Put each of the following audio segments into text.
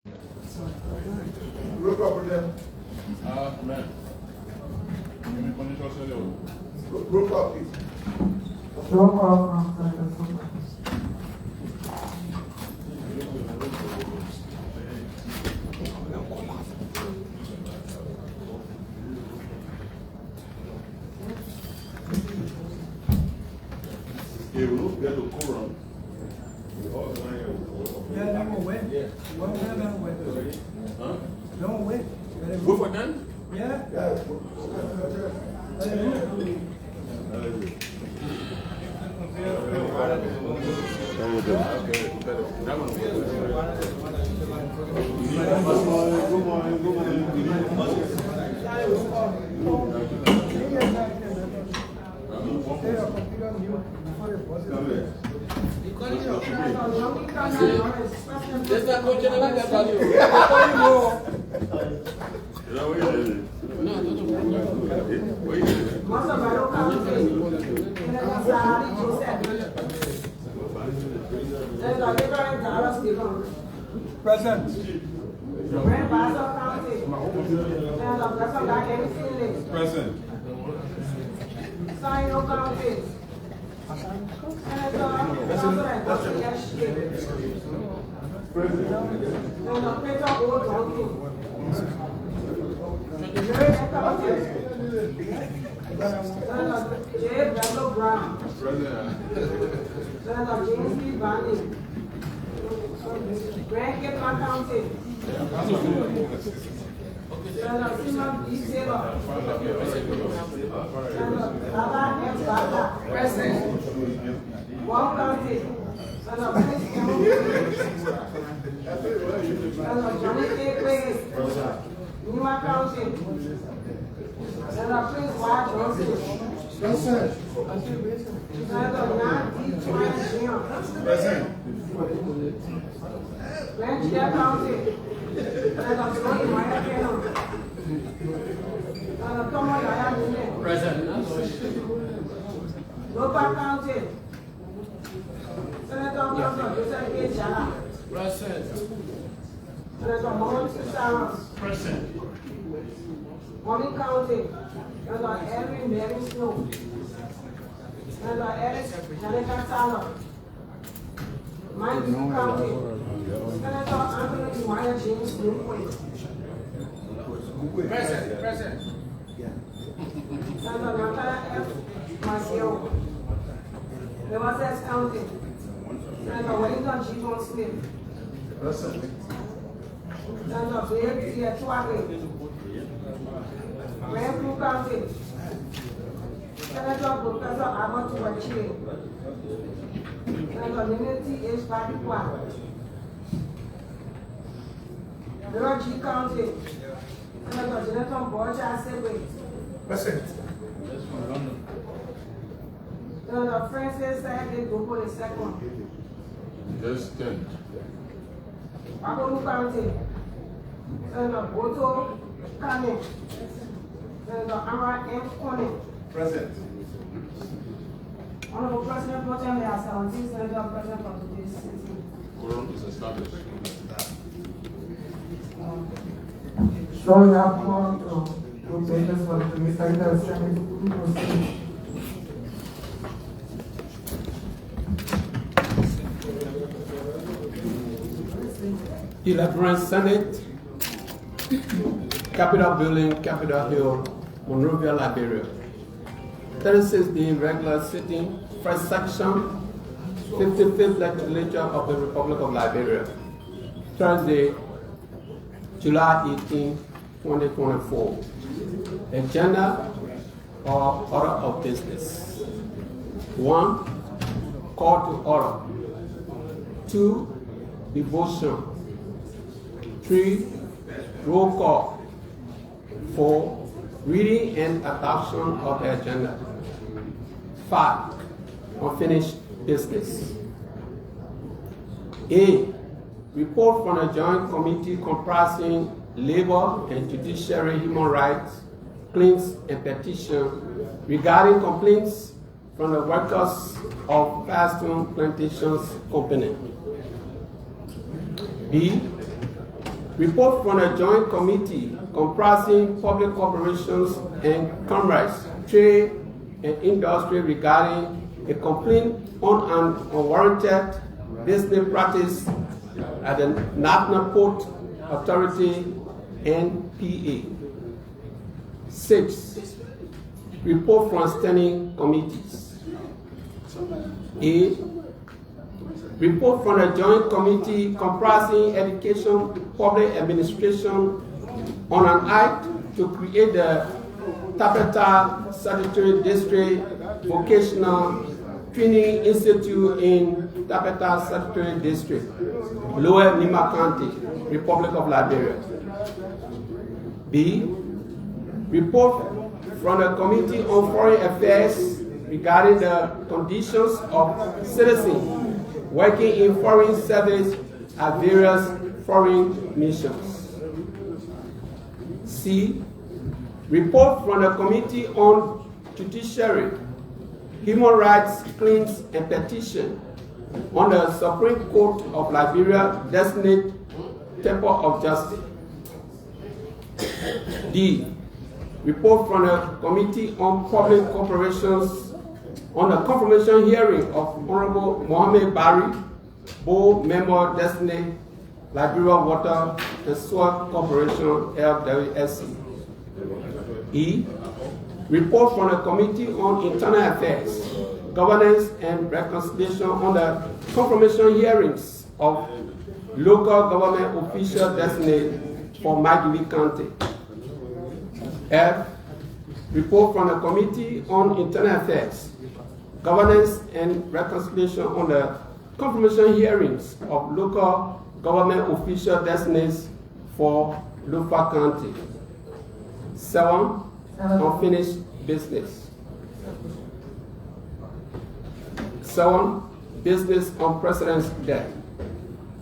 Look up with them. Man. Look up, please. Yeah, we look at the Quran. Yeah, that one wet. Yeah. One that one wet. Huh? That one wet. What for then? Yeah. Let's not go general that value. No, Present. Present. just 10. Present. Honorable President, Pro Tem, there are 17 senators present for today's sitting. Quorum is established. So we have gone to pages for the Mr. Senate. Liberian Senate, Capitol Building, Capitol Hill, Monrovia, Liberia. 36th regular sitting, first section, 55th Legislature of the Republic of Liberia. Thursday, July 18, 2024. Agenda or order of business. 1. Call to order. 2. Devotion. 3. Roll call. 4. Reading and adoption of the agenda. 5. Unfinished business. A. Report from a joint committee comprising Labor and Judiciary, Human Rights, Claims and Petition regarding complaints from the workers of Firestone Plantations Company. B. Report from a joint committee comprising public corporations and commerce, trade, and industry regarding a complaint on an unwarranted business practice at the National Port Authority, NPA. 6. Report from standing committees. A. Report from a joint committee comprising education, public administration on an act to create the Tapeta Statutory District Vocational Training Institute in Tapeta Statutory District, Lower Nima County, Republic of Liberia. B. Report from the Committee on Foreign Affairs regarding the conditions of citizens working in foreign service at various foreign missions. C. Report from the Committee on Judiciary, Human Rights, Claims and Petition on the Supreme Court of Liberia Designate Temple of Justice. D. Report from the Committee on Public Corporations on the confirmation hearing of Honorable Mohammed Barry, Board Member Designate, Liberia Water and Sewer Corporation, LWSC. E. Report from the Committee on Internal Affairs, Governance and Reconciliation on the confirmation hearings of local government official designate for Magili County. F. Report from the Committee on Internal Affairs, Governance and Reconciliation on the confirmation hearings of local government official designates for Lufa County. 7. Unfinished business. 7. Business on President's Day.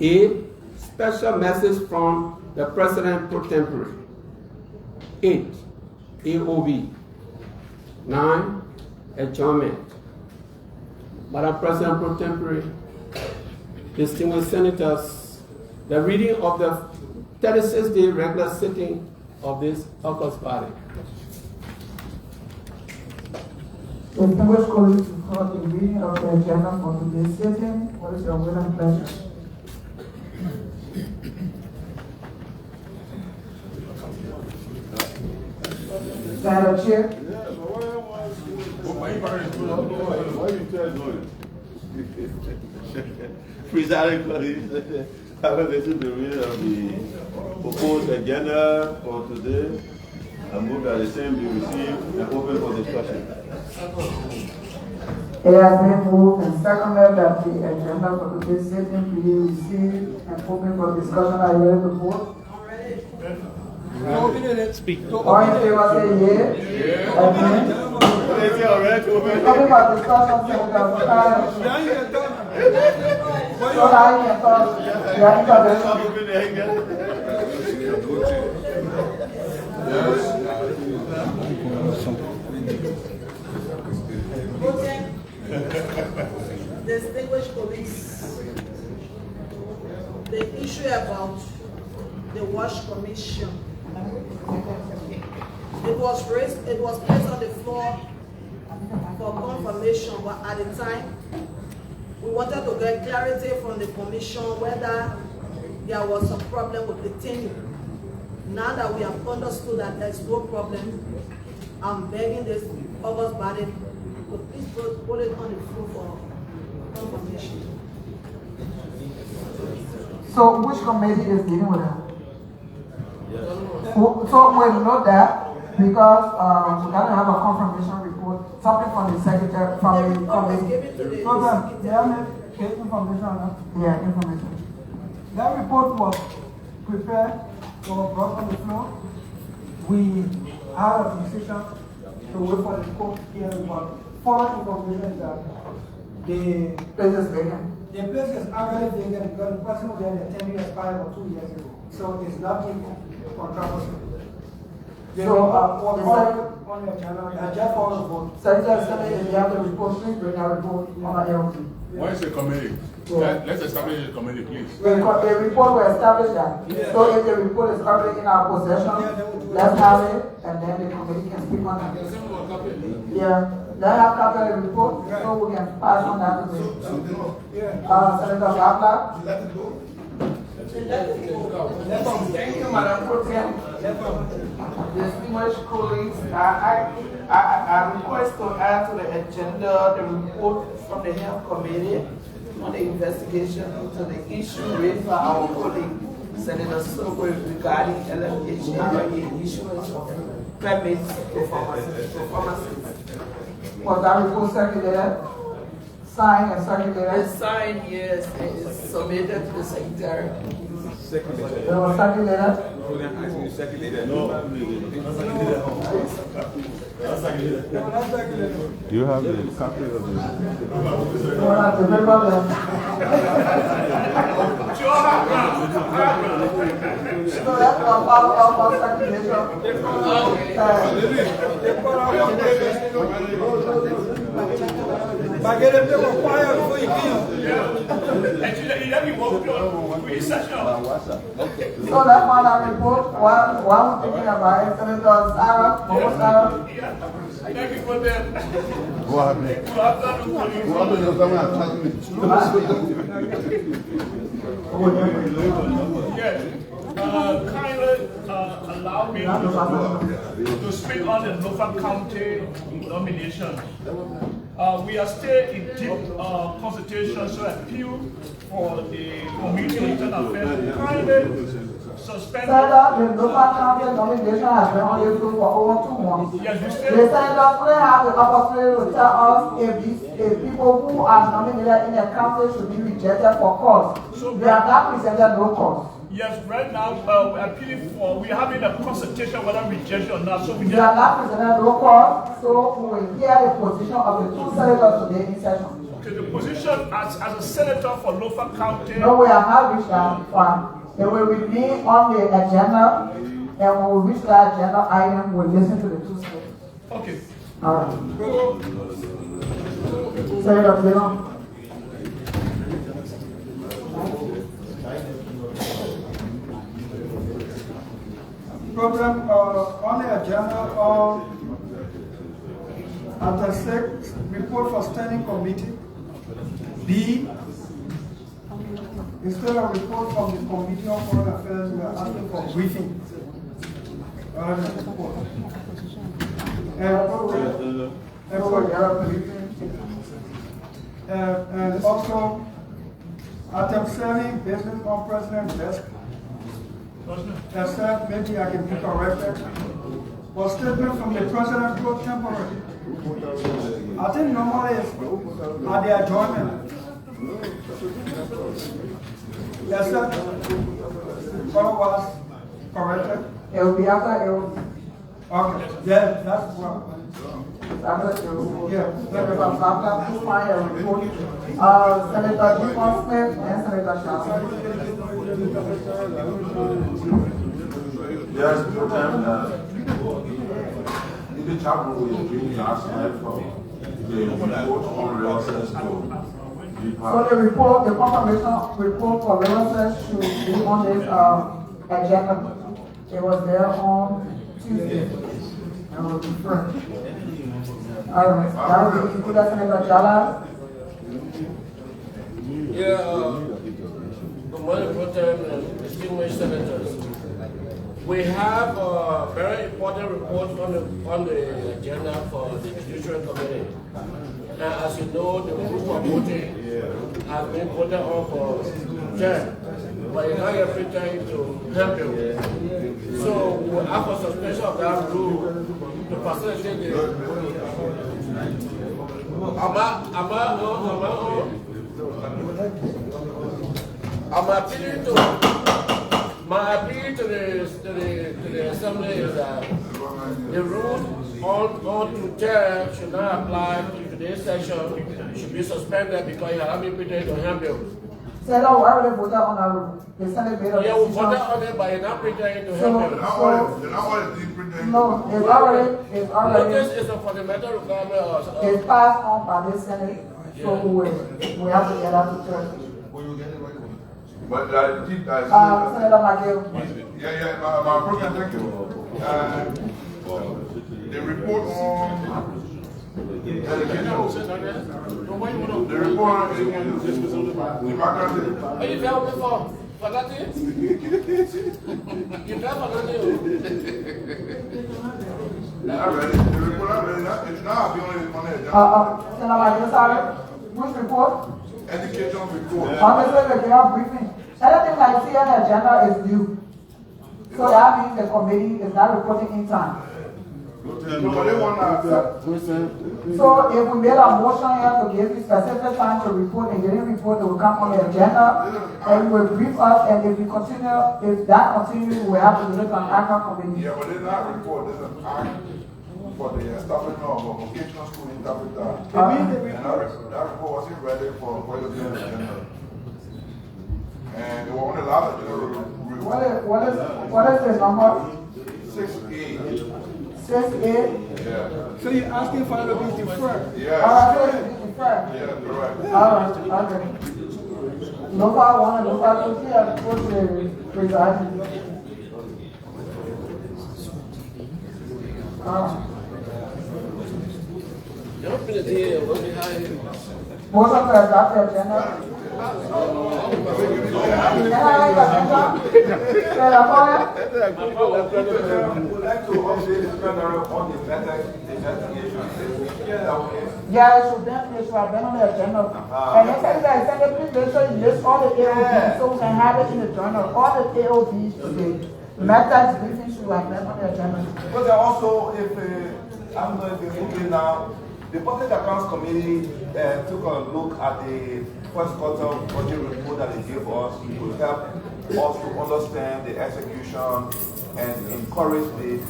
A. Special message from the President pro tempore. 8. AOB. 9. Adjournment. Madam President pro tempore, distinguished senators, the reading of the 36-day regular sitting of this August body. Distinguished colleagues, before the reading of the agenda for today's sitting, what is your will and pleasure? Madam Chair. Presiding colleagues, I will listen to the reading of the proposed agenda for today. I move that the same be received and open for discussion. It has been moved and seconded that the agenda for today's sitting be received and open for discussion. Are you ready to vote? Speak. All in favor say yea. Again. Open for discussion, Senator Bukhari. So that you can talk. You are intervention. Distinguished colleagues, the issue about the WASH Commission, it was placed on the floor for confirmation, but at the time, we wanted to get clarity from the Commission whether there was a problem with the tenure. Now that we have understood that there's no problem, I'm begging this August body to please put it on the floor for confirmation. So which committee is dealing with that? So we know that because we're going to have a confirmation report, something from the secretary, from the committee. Information. Yeah, information. That report was prepared or brought on the floor. We had a decision to wait for the court hearing, but further information is that the Place is vacant. place is actually vacant because the person was there 10 years, 5 or 2 years ago. So it's not in controversy. The So, report the was on the channel. I just want to vote. Secretary, if you have the report, please bring our report on the LP. Why is the committee? Let's establish a committee, please. A report will establish that. So if the report is already in our possession, let's have it, and then the committee can speak on it. Yeah, let's have copy of the report, so we can pass on that to the Senator Babla. Let it go. Thank you, Madam Pro Tem. Distinguished colleagues, I request to add to the agenda the report from the Health Committee on the investigation into the issue raised by our colleague Senator Sogo regarding LMHRA issuance of permits to pharmacists. Was that report circulated? Signed and circulated? It's signed, yes, it is submitted to the secretary. It was circulated? Do you have the copy of the? No, not the paper then. So that's a follow-up on circulation. So that's why I report, while we're thinking about it, Senator Sarah, Mama Sarah. Kindly allow me to speak on the local county nomination. We are still in deep consultation, so appeal for the Committee on Internal Affairs. Kindly suspend. Senator, the local county nomination has been on the floor for over 2 months. Yes, you The said. senators couldn't have the opportunity to tell us if people who are nominated in the county should be rejected for cause. They are not presented no cause. Yes, right now we're appealing for, we're having a consultation whether rejection or not. So we They are not presented no cause, so we will hear the position of the 2 senators today in session. to the position as a senator for Lofa County. No, we have not reached that far. It will remain on the agenda, and when we reach that agenda item, we'll listen to the 2 senators. Okay. All right. Senator Dillon. Program on the agenda after 6, report for standing committee. B, instead of report from the Committee on Foreign Affairs, we are asking for briefing. And also, item 7, business on President's desk. Except maybe I can be corrected. For statement from the President pro temporary. I think normally it's at the adjournment. Except what was corrected. It will be after it will. Okay, yeah, that's what. After it will. Yeah. After to find a report. Senator DuPont Smith and Senator Johnson. Yes, in the chapel we agreed last night for the report on resources to be So the report, the confirmation report for references should be on this agenda. It was there on Tuesday. And will be fresh. Alright, that will be included Senator Jala. Good morning, Pro Tem and distinguished senators. We have a very important report on the agenda for the Judiciary Committee. And as you know, the group of voting has been voted on for chair, but it's not yet pretending to help you. So we will ask for suspension of that rule to facilitate the. I'm appealing to. My appeal to the Assembly is that the rule on to chair should not apply to today's session, should be suspended because you have been pretending to help you. Senator, we already voted on that rule. The Senate made a Yeah, we decision. voted on it, but you're not pretending to help you. No, it's already, Notice it's a fundamental requirement. it's passed on by this Senate. So we have to get out to church. But Senator McGill. yeah, my program, thank you. The report on the report on democracy. Are you fell before? For nothing? You fell for nothing? I read it. The report I read it. It's now the only agenda. Senator McGill, sorry. Which report? Education report. Honestly, they are briefing. Anything I see on the agenda is new. So that means the committee is not reporting in time. No, but they want to. So if we made a motion here to give you specific time to report and getting report, it will come on the agenda and will brief us, and if we continue, if that continues, we have to do it on action committee. Yeah, but it's not report, it's an act for the establishment of a vocational school interpreter. And that report wasn't ready for your agenda. And they won't allow it to What is the number? 6A. 6A? Yeah. So you're asking for it to be deferred? Yeah. So it be deferred? Yeah, correct. All right, okay. Local 1 and local 2, yeah, what's the presiding? Motion to adopt the agenda. Yeah, it should have been on the agenda. And next time you guys send it, please make sure you list all the AOBs so we can have it in the journal. All the AOBs today. Methods briefing should have been on the agenda. But also, if I'm going to be moving now, the Public Accounts Committee took a look at the first quarter budget report that they gave us. It will help us to understand the execution and encourage the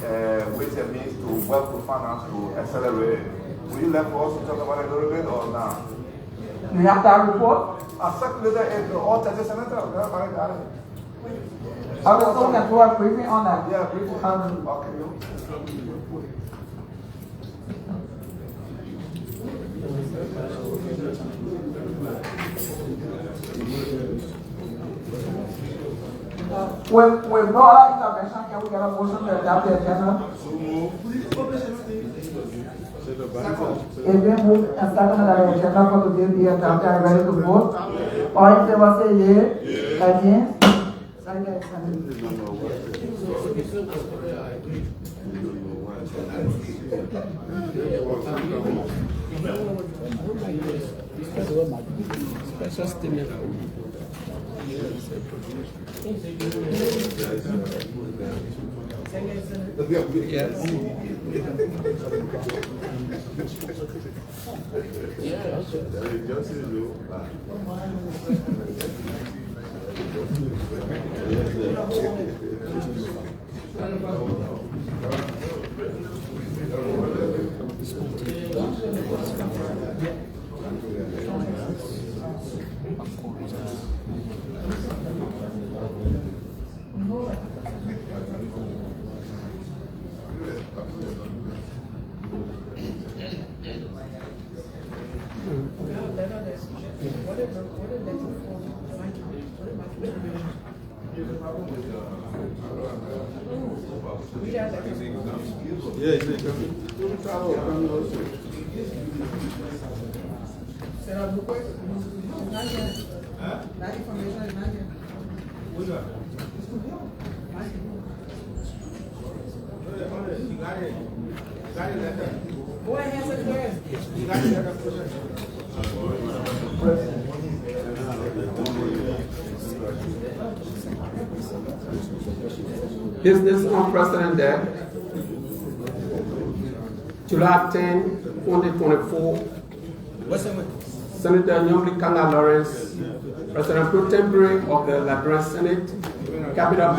ways and means to work with finance to accelerate. Will you let us to talk about it a little bit or now? You have that report? I circulated it all 30 senators. Everybody got it. Okay, so we can do a briefing on that. Yeah, briefing. Okay. With no other intervention, can we get a motion to adopt the agenda? It's been moved and seconded that the agenda for today be adopted and ready to vote. All in favor say yea. Against? Special statement. That information is not here. Go ahead, Secretary. You got it. Business unprecedented. July 10, 2024. Senator Nyomli Kanga Lawrence, President Pro Tempore of the Liberian Senate, Capitol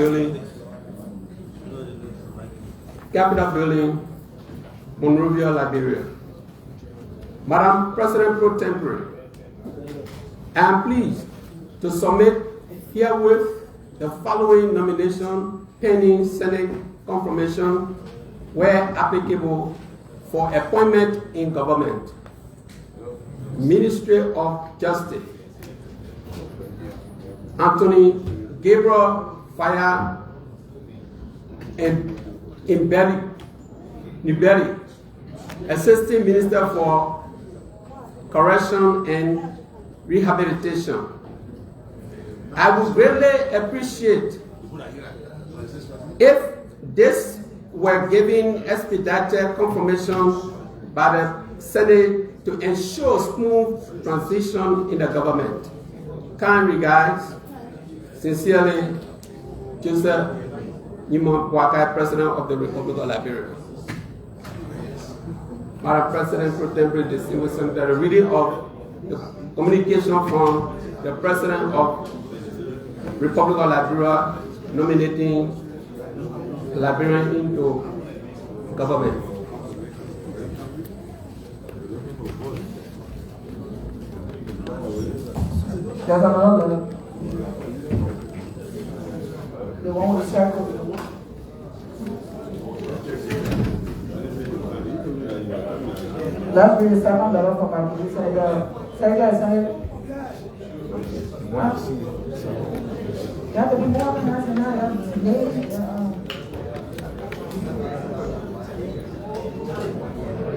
Building, Monrovia, Liberia. Madam President Pro Tempore, I am pleased to submit herewith the following nomination pending Senate confirmation where applicable for appointment in government. Ministry of Justice, Anthony Gabriel Fire and Liberian, Assistant Minister for Correction and Rehabilitation. I would greatly appreciate if this were given expedited confirmation by the Senate to ensure smooth transition in the government. Kind regards, sincerely, Joseph Nimon Boakai, President of the Republic of Liberia. Madam President, pro tempore, distinguished Senator, the reading of the communication from the President of the Republic of Liberia nominating Liberian into government. There's another letter. The one with the circle. Let's read the second letter from my police. Second. You have to be more organized than that.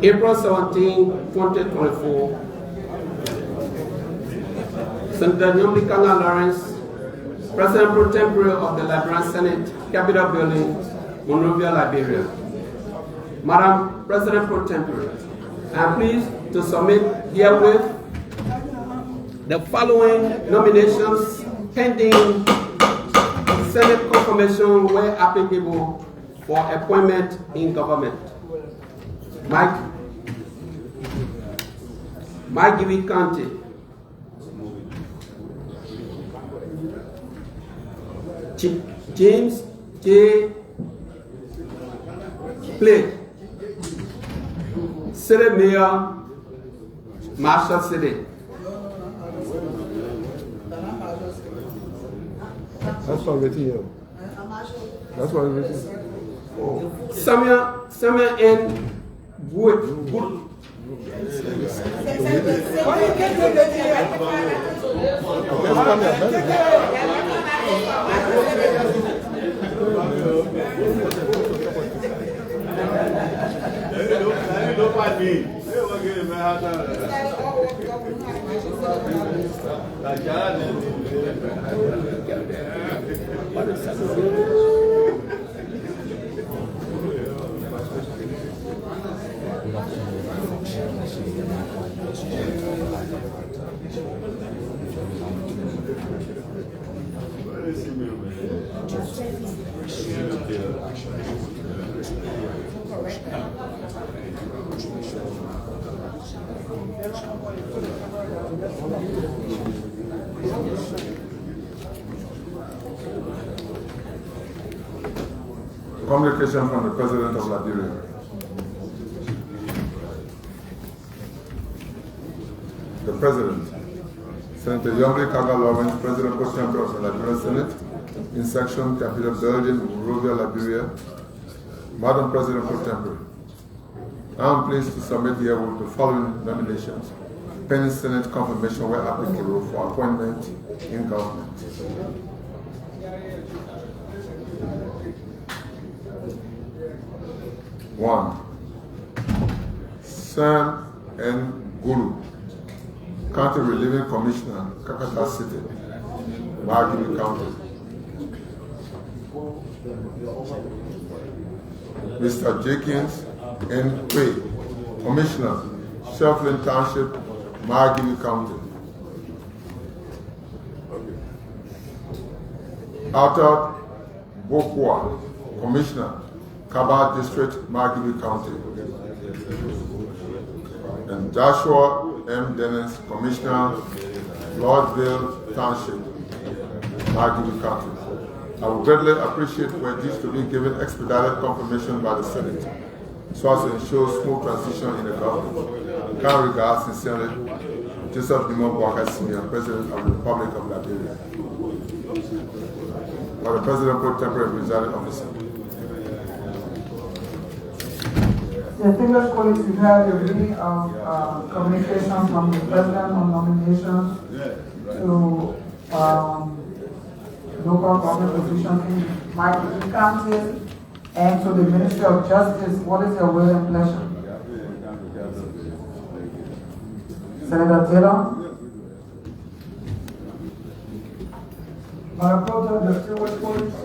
April 17, 2024. Senator Nyomlikanga Lawrence, President pro tempore of the Liberian Senate, Capitol Building, Monrovia, Liberia. Madam President pro tempore, I am pleased to submit herewith the following nominations pending Senate confirmation where applicable for appointment in government. Mike Gibi County, James J. Plate, City Mayor, Marshall City. That's what it's here. That's what it's here. Oh. Samuel N. Wood. Communication from the President of Liberia. The President, Senator Nyomlikanga Lawrence, President pro tempore of the Liberian Senate, in section Capitol Building, Monrovia, Liberia. Madam President pro tempore, I am pleased to submit herewith the following nominations, pending Senate confirmation where applicable for appointment in government. One, Sam N. Gulu, County Relieving Commissioner, Kakata City, Margini County. Mr. Jenkins N. Quay, Commissioner, Shelflin Township, Margini County. Arthur Bokwa, Commissioner, Kabah District, Margini County. And Joshua M. Dennis, Commissioner, Lordville Township, Margini County. I would greatly appreciate were these to be given expedited confirmation by the Senate, so as to ensure smooth transition in the government. Kind regards, sincerely, Joseph Nimon Boakai Sr., President of the Republic of Liberia. By the President pro tempore and presiding officer. Distinguished colleagues, we've had a reading of communication from the President on nomination to local government positions in Miami County and to the Ministry of Justice. What is your will and pleasure? Senator Taylor. Madam President, distinguished colleagues,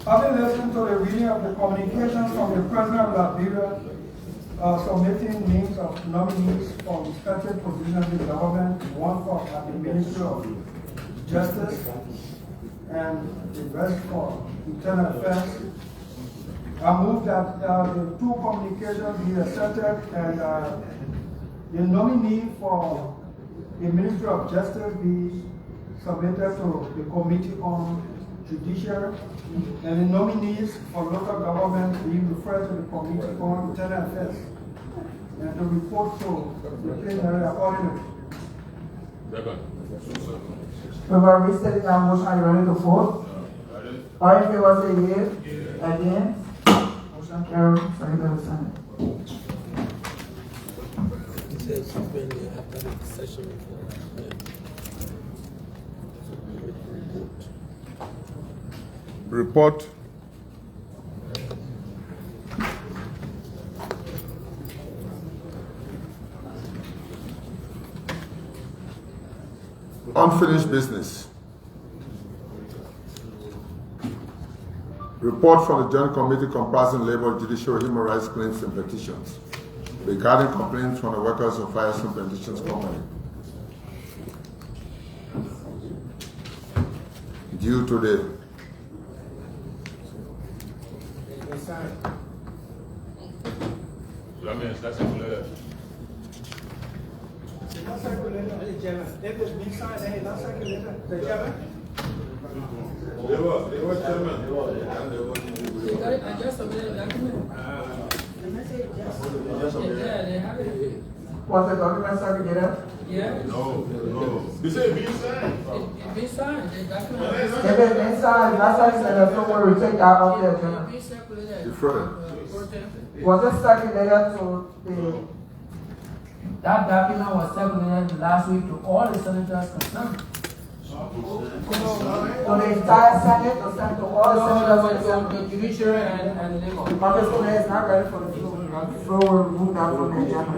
having listened to the reading of the communications from the President of Liberia submitting names of nominees for respective positions in government, one for the Ministry of Justice and the rest for Internal Affairs, I move that the two communications be accepted and the nominee for the Ministry of Justice be submitted to the Committee on Judiciary, and the nominees for local government be referred to the Committee on Internal Affairs, and to report to the plenary accordingly. We will restate that motion. Are you ready to vote? All in favor say yea. Against? Motion carried. Secretary of Senate. He says he's been after the session before. Report. Unfinished business. Report from the Joint Committee comprising Labor, Judicial, Human Rights Claims and Petitions regarding complaints from the workers of Fires and Petitions Company. Due to the If it's been signed, then it's not circulated. The chairman? They were chairman. I just submitted a document. Yeah, they have it. Was the document circulated? Yeah. No. You say it being signed? It's been signed. The document. If it's been signed, that's why I said that we take that off the agenda. It's been circulated. Was it circulated to the... That document was circulated last week to all the senators concerned. To the entire Senate, or sent to all the senators concerned. The judiciary and labor. Because the Senate is not ready for the floor. So we'll remove that from the agenda.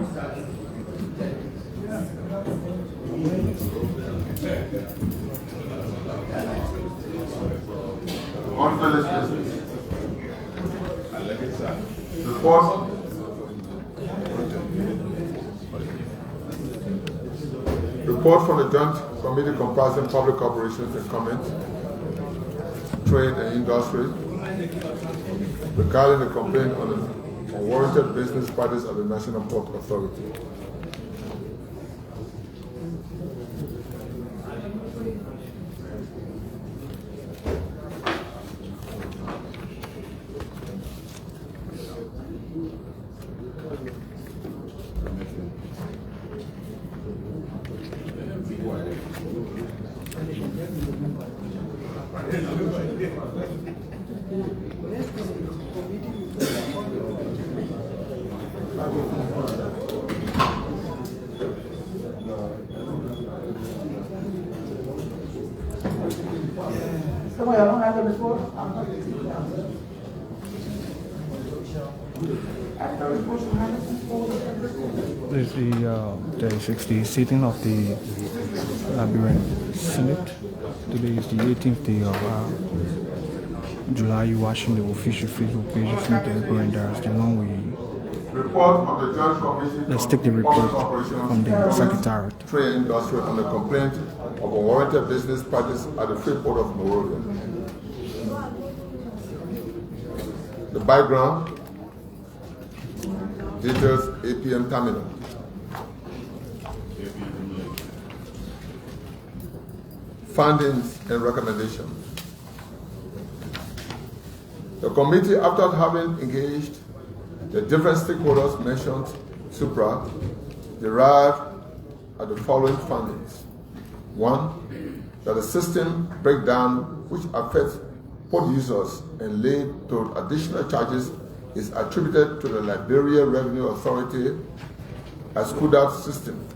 Unfinished business. Report. Report from the Joint Committee comprising Public Operations and Comments, Trade and Industry, regarding the complaint on the unwarranted business practice of the National Port Authority. Somebody don't have the report? This is the 60th sitting of the Liberian Senate. Today is the 18th day of July. You're watching the official Facebook page of the Liberian Diaries. The one we Report from the Joint Commission. Let's take the report from the Secretariat. Trade and Industry on the complaint of unwarranted business practice at the Freeport of Monrovia. The background details APM terminal. Findings and recommendations. The committee, after having engaged the different stakeholders mentioned supra, derived at the following findings. 1. That the system breakdown which affects port users and led to additional charges is attributed to the Liberian Revenue Authority as SCUDA system.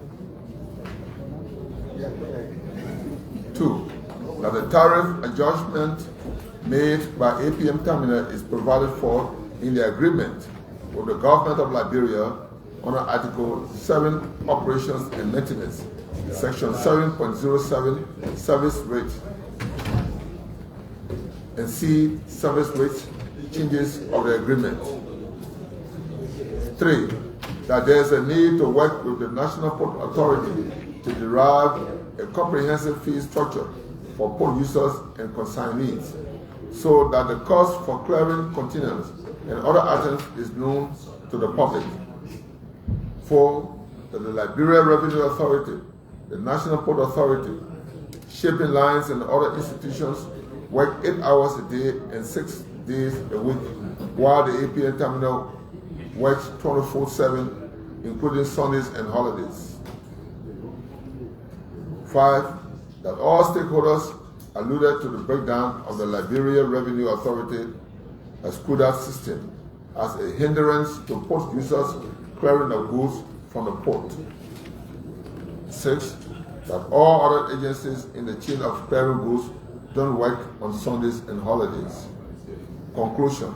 2, that the tariff adjustment made by APM Terminal is provided for in the agreement with the government of Liberia under Article 7, Operations and Maintenance, Section 7.07, Service Rate, and C, Service Rate changes of the agreement. 3, that there is a need to work with the National Port Authority to derive a comprehensive fee structure for port users and consignees, so that the cost for clearing containers and other items is known to the public. 4, that the Liberian Revenue Authority, the National Port Authority, shipping lines and other institutions work 8 hours a day and 6 days a week, while the APM Terminal works 24/7, including Sundays and holidays. 5, that all stakeholders alluded to the breakdown of the Liberian Revenue Authority as SCUDA system as a hindrance to port users clearing of goods from the port. 6, that all other agencies in the chain of clearing goods don't work on Sundays and holidays. Conclusion.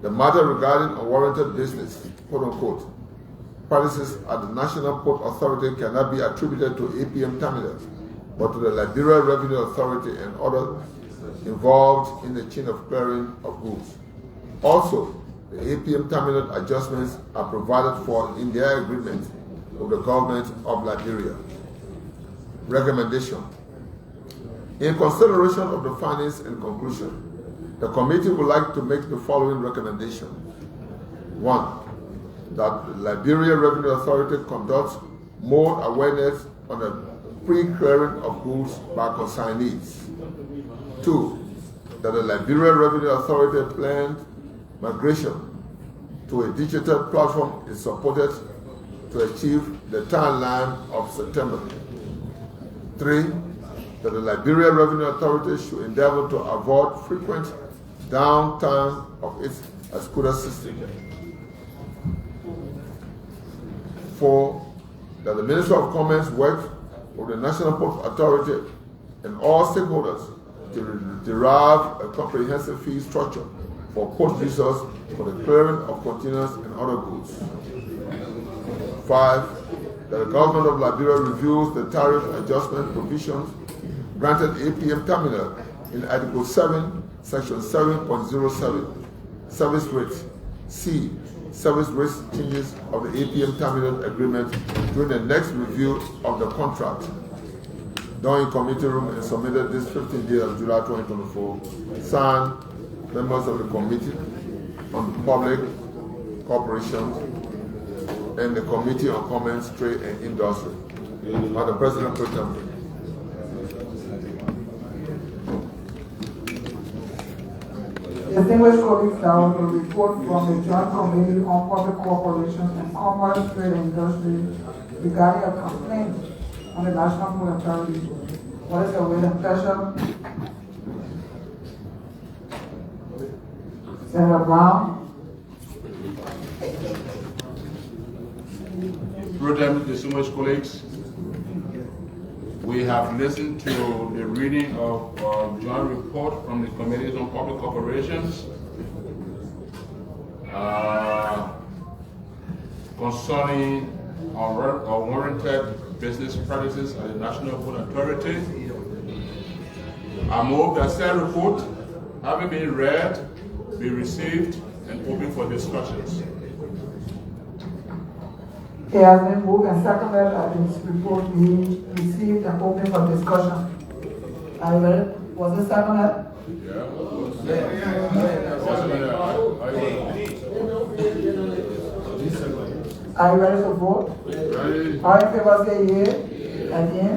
The matter regarding unwarranted business, quote unquote, practices at the National Port Authority cannot be attributed to APM Terminal, but to the Liberian Revenue Authority and others involved in the chain of clearing of goods. Also, the APM Terminal adjustments are provided for in their agreement with the government of Liberia. Recommendation. In consideration of the findings and conclusion, the committee would like to make the following recommendation. 1, that the Liberian Revenue Authority conducts more awareness on the pre-clearing of goods by consignees. 2, that the Liberian Revenue Authority planned migration to a digital platform is supported to achieve the timeline of September. 3, that the Liberian Revenue Authority should endeavor to avoid frequent downtime of its SCUDA system. 4, that the Minister of Commerce work with the National Port Authority and all stakeholders to derive a comprehensive fee structure for port users for the clearing of containers and other goods. 5, that the government of Liberia reviews the tariff adjustment provisions granted APM Terminal in Article 7, Section 7.07, Service Rates, C, Service Rates changes of the APM Terminal Agreement during the next review of the contract, done in committee room and submitted this 15th day of July 2024, signed members of the Committee on Public Corporations and the Committee on Commerce, Trade and Industry. Madam President, Pro Tem. Distinguished colleagues, now will report from the Joint Committee on Public Corporations and Commerce, Trade and Industry regarding a complaint on the National Port Authority. What is the waiting pleasure? Senator Brown. Prudent, distinguished colleagues, we have listened to the reading of joint report from the Committee on Public Corporations concerning unwarranted business practices at the National Port Authority. I move that said report, having been read, be received and open for discussions. It has been moved and seconded that this report be received and open for discussion. Are you ready? Was it seconded? Are you ready to vote? Ready. All in favor say yea. Again?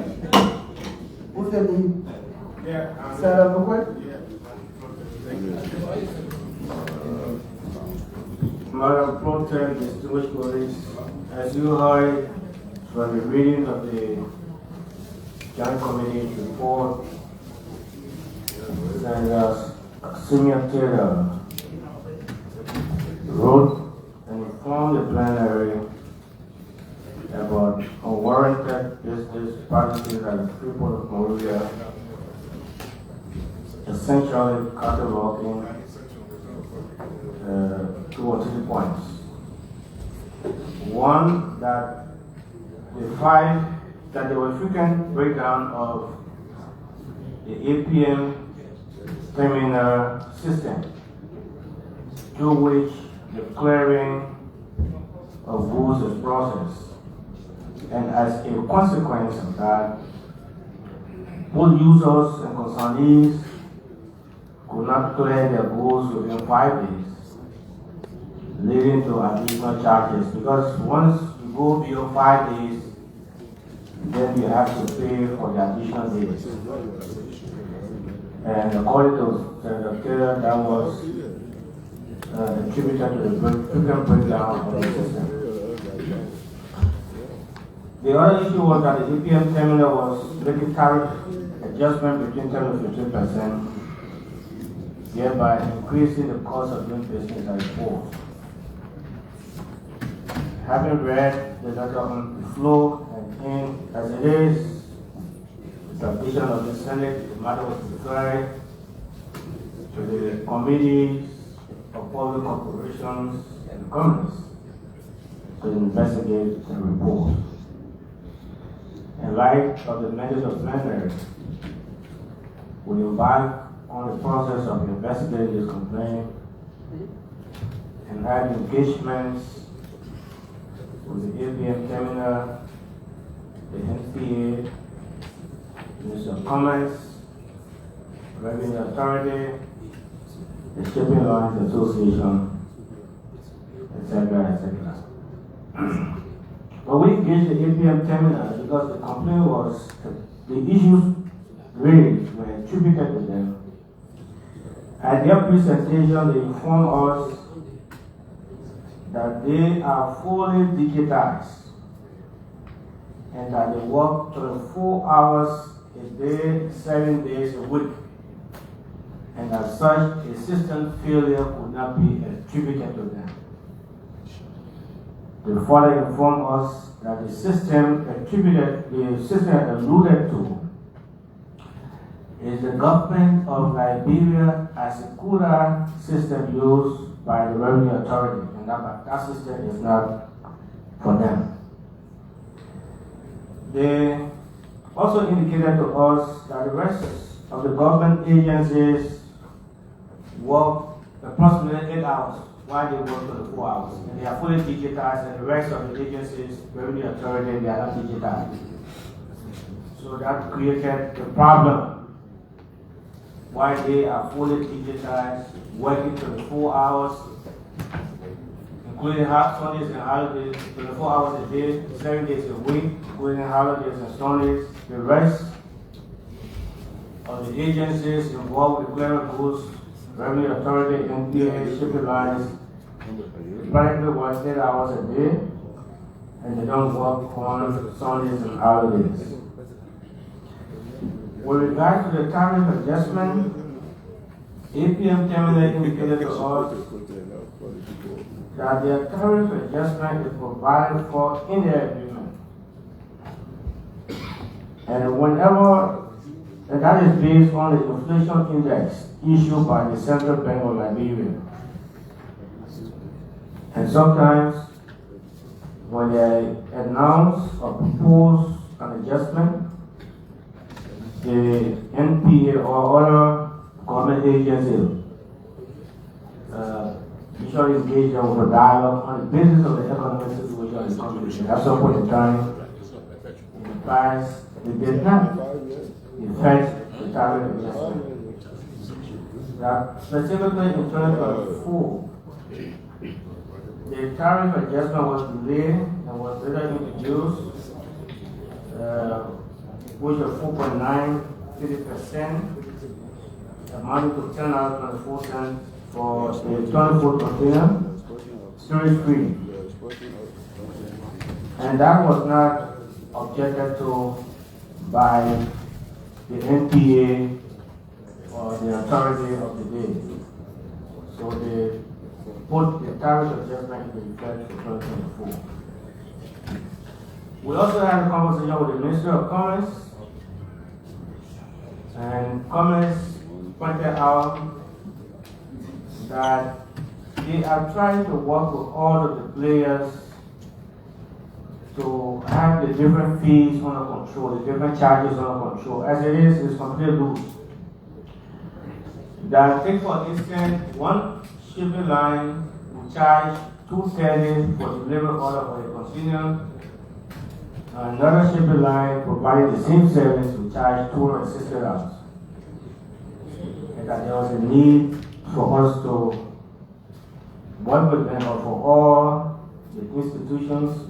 Who's the lead? Senator Lukwe? Madam Pro Tem, distinguished colleagues, as you heard from the reading of the Joint Committee report, Senator Senior Taylor at Freeport of Monrovia, essentially cataloging 2 or 3 points. One, that there was frequent breakdown of the APM terminal system, through which the clearing of goods is processed. And as a consequence of that, both users and consignees could not clear their goods within 5 days, leading to additional charges. Because once you go beyond 5 days, then you have to pay for the additional days. And according to Senator Taylor, that was attributed to the frequent breakdown of the system. The other issue was that the APM terminal was making tariff adjustment between 10 and 15%, thereby increasing the cost of doing business at the port. Having read the letter on the floor and as it is, the submission of the Senate, the matter was referred to the committees of public corporations and commerce to investigate the report. In light of the method of members, we embark on the process of investigating this complaint and had engagements with the APM terminal, the NPA, Minister of Commerce, Revenue Authority, the Shipping Lines Association, etc., etc. But we engaged the APM terminal because the complaint was the issues raised were attributed to them. At their presentation, they informed us that they are fully digitized and that they work 24 hours a day, 7 days a week. And as such, a system failure could not be attributed to them. They further informed us that the system alluded to is the government of Liberia as a CUDA system used by the Revenue Authority, and that system is not for them. They also indicated to us that the rest of the government agencies work approximately 8 hours while they work 24 hours. And they are fully digitized, and the rest of the agencies, Revenue Authority, they are not digitized. So that created the problem. Why they are fully digitized, working 24 hours, including Sundays and holidays, 24 hours a day, 7 days a week, including holidays and Sundays. The rest of the agencies involved with clearing goods, Revenue Authority, NPA, Shipping Lines, practically work 8 hours a day, and they don't work on Sundays and holidays. With regard to the tariff adjustment, APM terminal indicated to us that their tariff adjustment is provided for in their agreement. And that is based on the inflation index issued by the Central Bank of Liberia. And sometimes when they announce or propose an adjustment, the NPA or other government agencies usually engage them with a dialogue on the basis of the economic situation of the country. At some point in time, in the past, they did not effect the tariff adjustment. That specifically in 2024, the tariff adjustment was delayed and was later introduced, which was 4.93%, amounting to $10.24 for the 24 container, storage free. And that was not objected to by the NPA or the authority of the day. So they put the tariff adjustment into effect for 2024. We also had a conversation with the Minister of Commerce And Commerce pointed out that they are trying to work with all of the players to have the different fees under control, the different charges under control. As it is, it's completely loose. That take for instance, one shipping line will charge $230 for delivery order for a container. Another shipping line providing the same service will charge $260. And that there was a need for us to work with them, or for all the institutions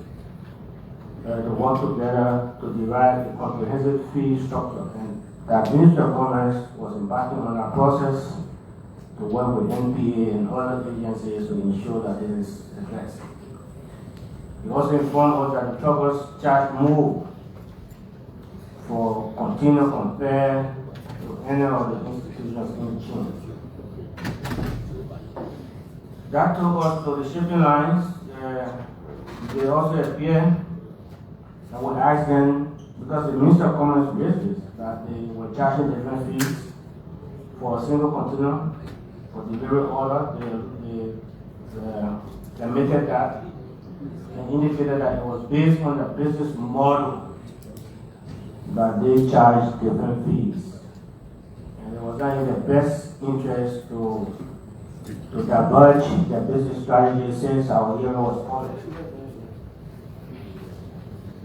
to work together to derive a comprehensive fee structure. And that Ministry of Commerce was embarking on that process to work with NPA and other agencies to ensure that it is addressed. He also informed us that the truckers charge more for container compared to any of the institutions in the chain. That took us to the shipping lines. They also appear. I would ask them, because the Minister of Commerce raised this, that they were charging different fees for a single container, for delivery order. They admitted that and indicated that it was based on the business model that they charged different fees. And it was not in the best interest to diverge their business strategy since our hearing was published.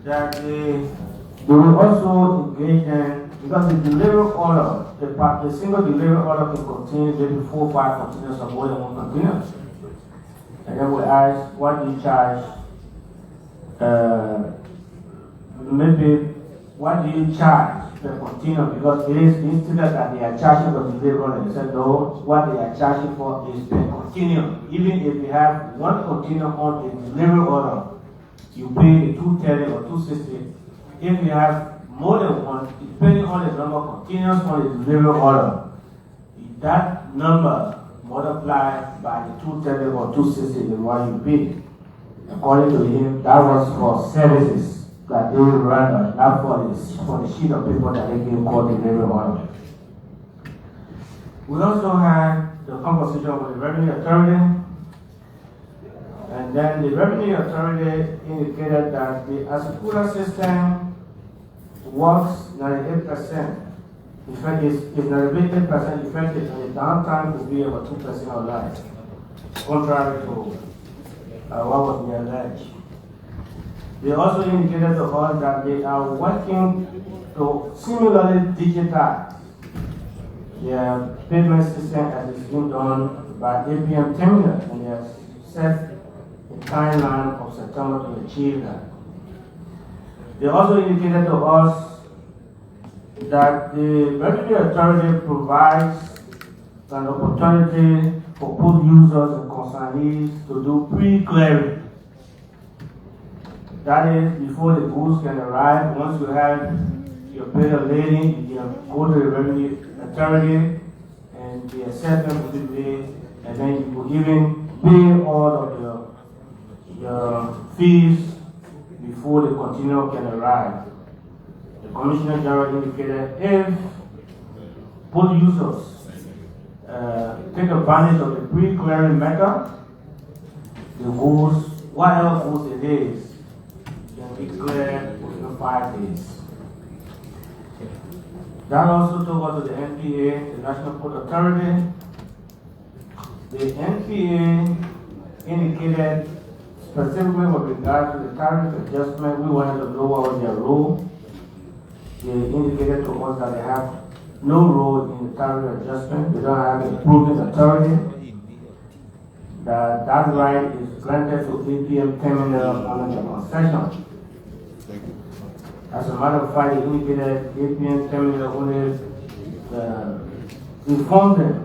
That they will also engage in, because the delivery order, the single delivery order can contain maybe 4 or 5 containers or more than one container. And then we ask, what do you charge? Maybe, what do you charge per container? Because it is instituted that they are charging for delivery order. They said, no, what they are charging for is per container. Even if you have one container on a delivery order, you pay the $230 or $260. If you have more than one, depending on the number of containers on the delivery order, that number multiplied by the $230 or $260 is what you pay. According to him, that was for services that they render, not for the sheet of paper that they give called the delivery order. We also had the conversation with the Revenue Authority. And then the Revenue Authority indicated that the Asakura system works 98%. In fact, it's 98% effective, and the downtime will be about 2% or less, contrary to what was being alleged. They also indicated to us that they are working to similarly digitize their payment system as is being done by APM terminal, and they have set a timeline of September to achieve that. They also indicated to us that the Revenue Authority provides an opportunity for both users and consignees to do pre-clearing. That is, before the goods can arrive, once you have your bill of lading, you can go to the Revenue Authority and the assessment will be made, and then you will even pay all of your fees before the container can arrive. The Commissioner General indicated if both users take advantage of the pre-clearing method, the goods, whatever goods it is, can be cleared within 5 days. That also took us to the NPA, the National Port Authority. The NPA indicated specifically with regard to the tariff adjustment, we wanted to lower their role. They indicated to us that they have no role in the tariff adjustment. They don't have a proven authority. That right is granted to APM terminal under the concession. As a matter of fact, they indicated APM terminal only informed them.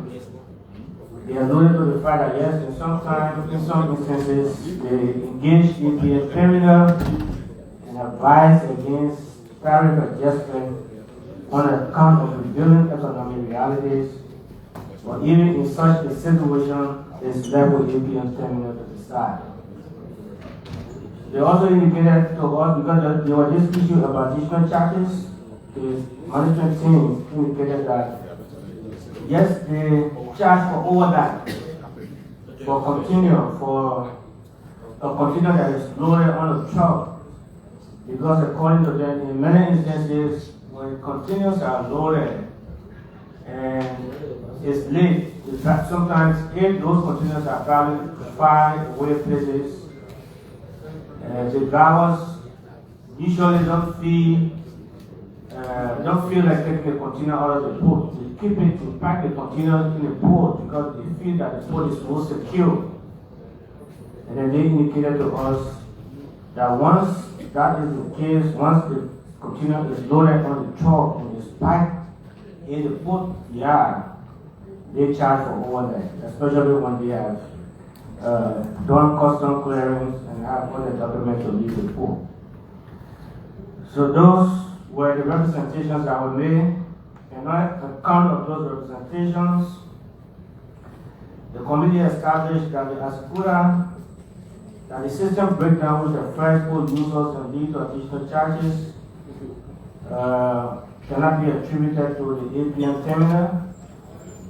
They alluded to the fact that yes, in some instances, they engaged APM terminal and advised against tariff adjustment on account of revealing economic realities. But even in such a situation, it's left with APM terminal to decide. They also indicated to us, because there was this issue about additional charges, the management team indicated that yes, they charge for overtime for a container that is loaded on a truck, because according to them, in many instances, when containers are loaded and it's late, in fact, sometimes if those containers are traveling to far away places, the drivers usually don't feel like taking a container out of the port. They keep it to pack the container in the port because they feel that the port is more secure. And then they indicated to us that once that is the case, once the container is loaded on the truck and is packed in the port yard, they charge for overnight, especially when they have done custom clearance and have all the documents to leave the port. So those were the representations that were made, and on account of those representations, the committee established that the system breakdown which affects both users and lead to additional charges cannot be attributed to the APM terminal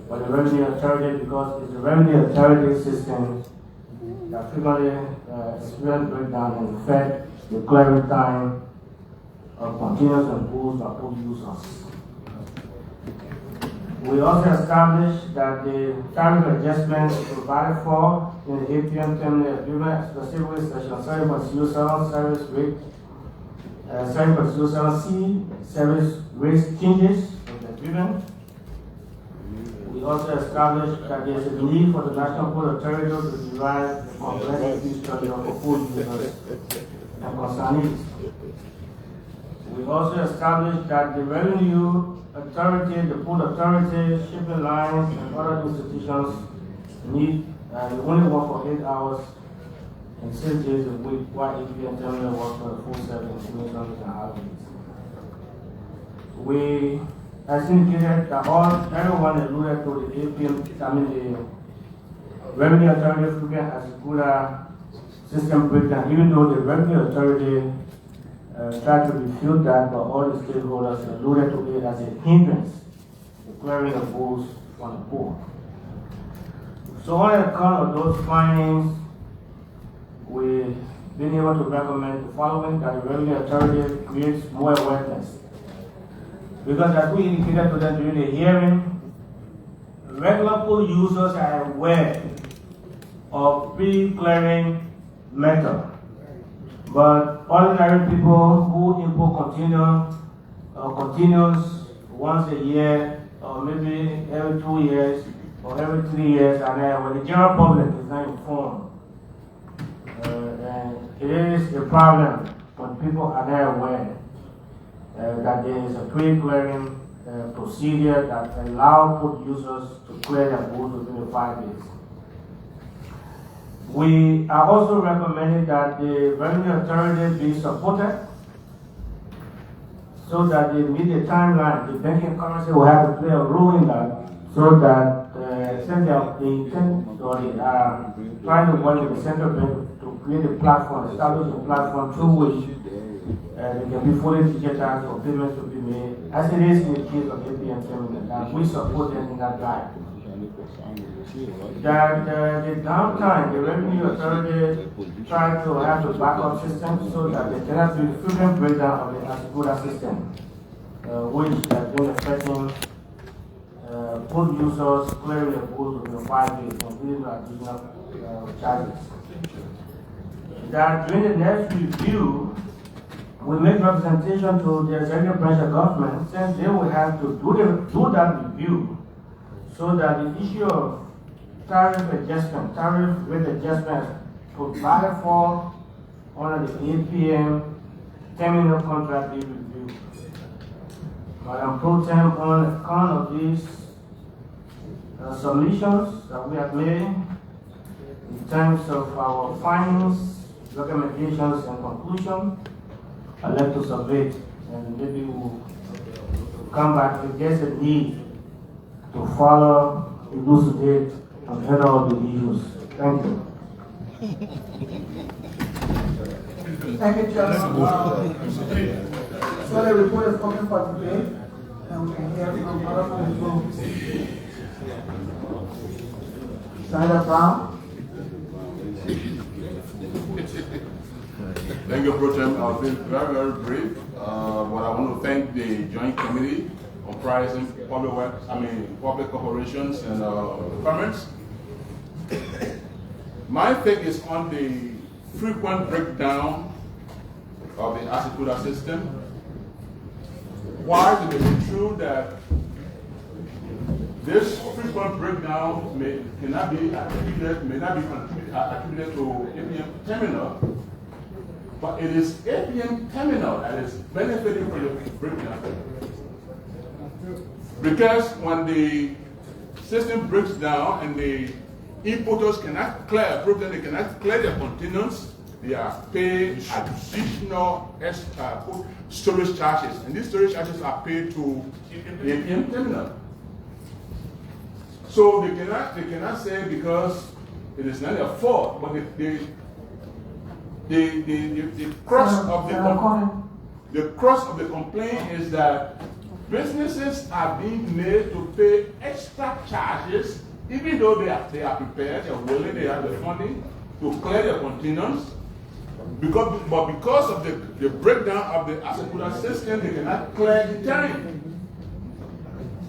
or the revenue authority, because it's the revenue authority system that frequently experience breakdown and affect the clearing time of containers and pools by pool users. We also established that the tariff adjustment provided for in the APM terminal agreement, specifically section 7.07 service rate, 7.07C service rate changes in the agreement. We also established that there is a need for the National Port Authority to derive a complex fee structure for pool users and concernees. We also established that the revenue authority, the port authority, shipping lines, and other institutions need only work for 8 hours and 6 days a week, while APM terminal works for the full 7 days. We, as indicated, that everyone alluded to the APM, the revenue authority frequent as a good system breakdown, even though the revenue authority tried to refute that, but all the stakeholders alluded to it as a hindrance to clearing the pools from the pool. So on account of those findings, we've been able to recommend the following: that the revenue authority creates more awareness. Because as we indicated to them during the hearing, regular pool users are aware of pre-clearing method. But ordinary people who import containers once a year, or maybe every 2 years, or every 3 years, and when the general public is not informed, and it is a problem when people are not aware that there is a pre-clearing procedure that allows port users to clear their pools within the 5 days. We are also recommending that the revenue authority be supported so that they meet the timeline. The banking currency will have to play a role in that, so that since they are trying to work with the central bank to create a platform, establish a platform through which they can be fully digitized for payments to be made, as it is in the case of APM terminal, and we support them in that guide. That the downtime, the revenue authority try to have a backup system so that there cannot be frequent breakdown of the Asiguda system, which has been affecting pool users clearing the pools within 5 days and leading to additional charges. That during the next review, we make representation to the executive branch of government, since they will have to do that review, so that the issue of tariff rate adjustment provided for under the APM terminal contract be reviewed. Madam Pro Tem, on account of these submissions that we have made in terms of our findings, recommendations, and conclusion, I'd like to submit, and maybe we'll come back if there's a need to follow, elucidate, and head all the issues. Thank you. Thank you, Chairman. So the report is open for debate, and we can hear from others on the floor. Senator Brown. Thank you, Pro Tem. I'll be very, very brief. But I want to thank the Joint Committee comprising public corporations and governments. My take is on the frequent breakdown of the asset quota system. While it may be true that this frequent breakdown may not be attributed to APM terminal, but it is APM terminal that is benefiting from the breakdown. Because when the system breaks down and the importers cannot clear, they cannot clear their containers, they are paid additional storage charges, and these storage charges are paid to the APM terminal. So they cannot say because it is not their fault, but the crux of the complaint is that businesses are being made to pay extra charges, even though they are prepared, they are willing, they have the funding to clear their containers. But because of the breakdown of the asset quota system, they cannot clear the tariff.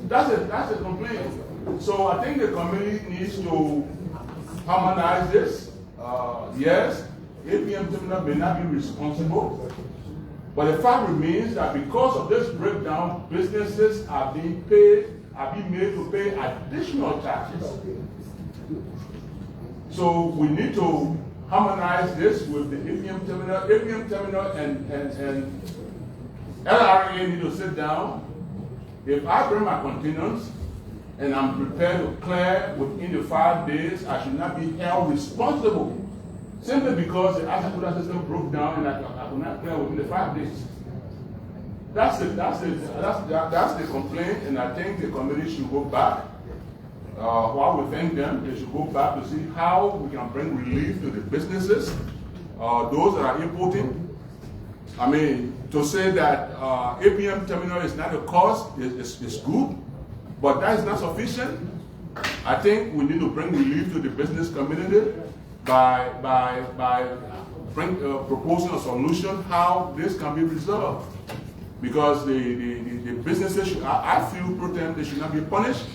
That's a complaint. So I think the committee needs to harmonize this. Yes, APM terminal may not be responsible, but the fact remains that because of this breakdown, businesses are being made to pay additional charges. So we need to harmonize this with the APM terminal. APM terminal and LRA need to sit down. If I bring my containers and I'm prepared to clear within the 5 days, I should not be held responsible simply because the asset quota system broke down and I could not clear within the 5 days. That's the complaint, and I think the committee should go back. While we thank them, they should go back to see how we can bring relief to the businesses, those that are importing. I mean, to say that APM terminal is not a cost is good, but that is not sufficient. I think we need to bring relief to the business community by proposing a solution how this can be resolved. Because the businesses, I feel, Pro Tem, they should not be punished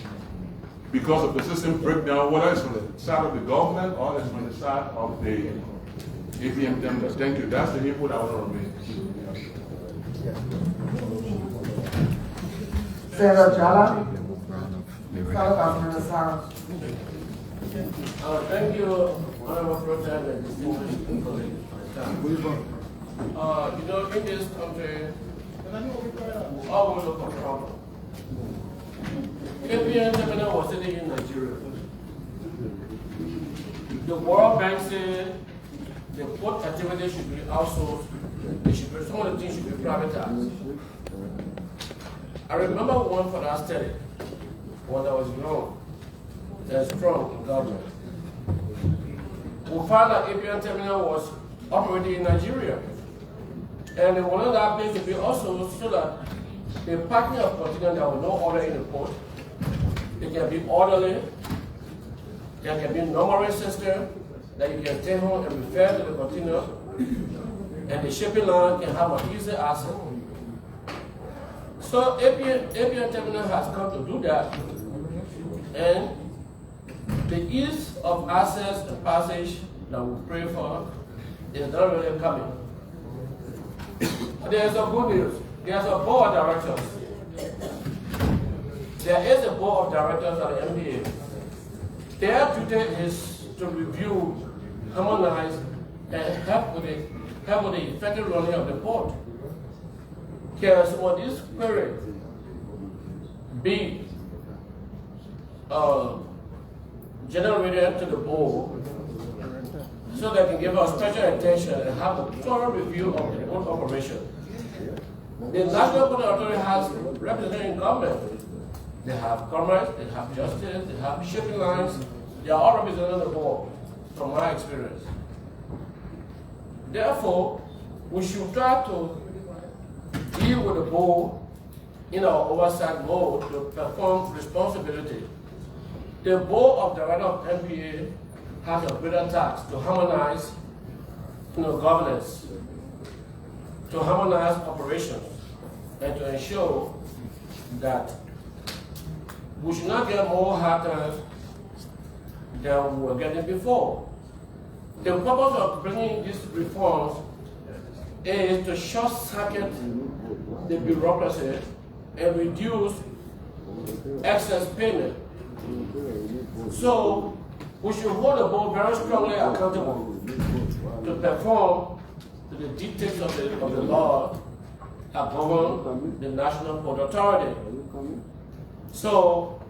because of the system breakdown, whether it's from the side of the government or it's from the side of the APM terminals. Thank you. That's the input I want to make. Senator Jala. Thank you, Honorable Pro Tem and distinguished colleagues. You know, in this country, all we look for trouble. APM terminal was sitting in Nigeria. The World Bank said the port activity should be outsourced. Some of the things should be privatized. I remember one for that study when I was young and strong in government. We found that APM terminal was operating in Nigeria. And they wanted that place to be also so that the packing of containers that were no order in the port, it can be orderly, there can be a numbering system that you can take home and refer to the container, and the shipping line can have an easy access. So APM terminal has come to do that, and the ease of access and passage that we pray for is not really coming. There is a good news. There is a board of directors. There is a board of directors at the MBA. Their duty is to review, harmonize, and help with the effective running of the port. Can some of this query be generated to the board so they can give us special attention and have a thorough review of the port operation? The National Port Authority has representing government. They have commerce, they have justice, they have shipping lines. They are all represented on the board, from my experience. Therefore, we should try to deal with the board in our oversight mode to perform responsibility. The board of directors of MPA has a greater task to harmonize governance, to harmonize operations, and to ensure that we should not get more hard times than we were getting before. The purpose of bringing these reforms is to short-circuit the bureaucracy and reduce excess payment. So we should hold the board very strongly accountable to perform to the dictates of the law that govern the National Port Authority. So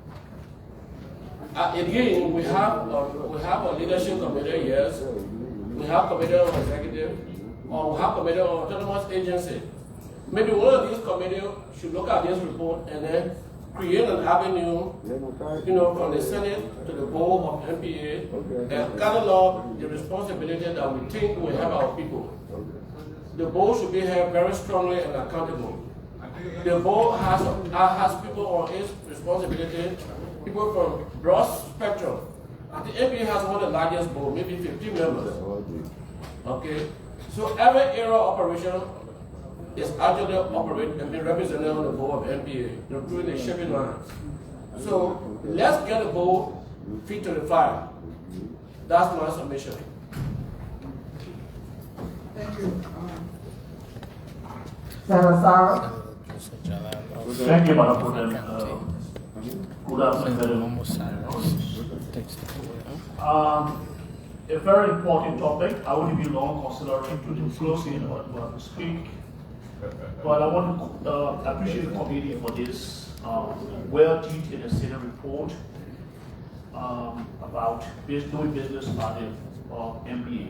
again, we have a leadership committee, yes. We have committee on executive, or we have committee on autonomous agency. Maybe one of these committees should look at this report and then create an avenue, from the Senate to the board of MPA and catalog the responsibility that we think we have our people. The board should be held very strongly and accountable. The board has people on its responsibility, people from broad spectrum. The MPA has one of the largest board, maybe 50 members. Okay, so every area of operation is actually operated and be represented on the board of MPA, including the shipping lines. So let's get the board feet to the fire. That's my submission. Thank you. Senator Sarah. Thank you, Madam President. Good afternoon. A very important topic. I won't be long considering to close in what we have to speak. But I want to appreciate the committee for this well-detailed Senate report about doing business by the MPA.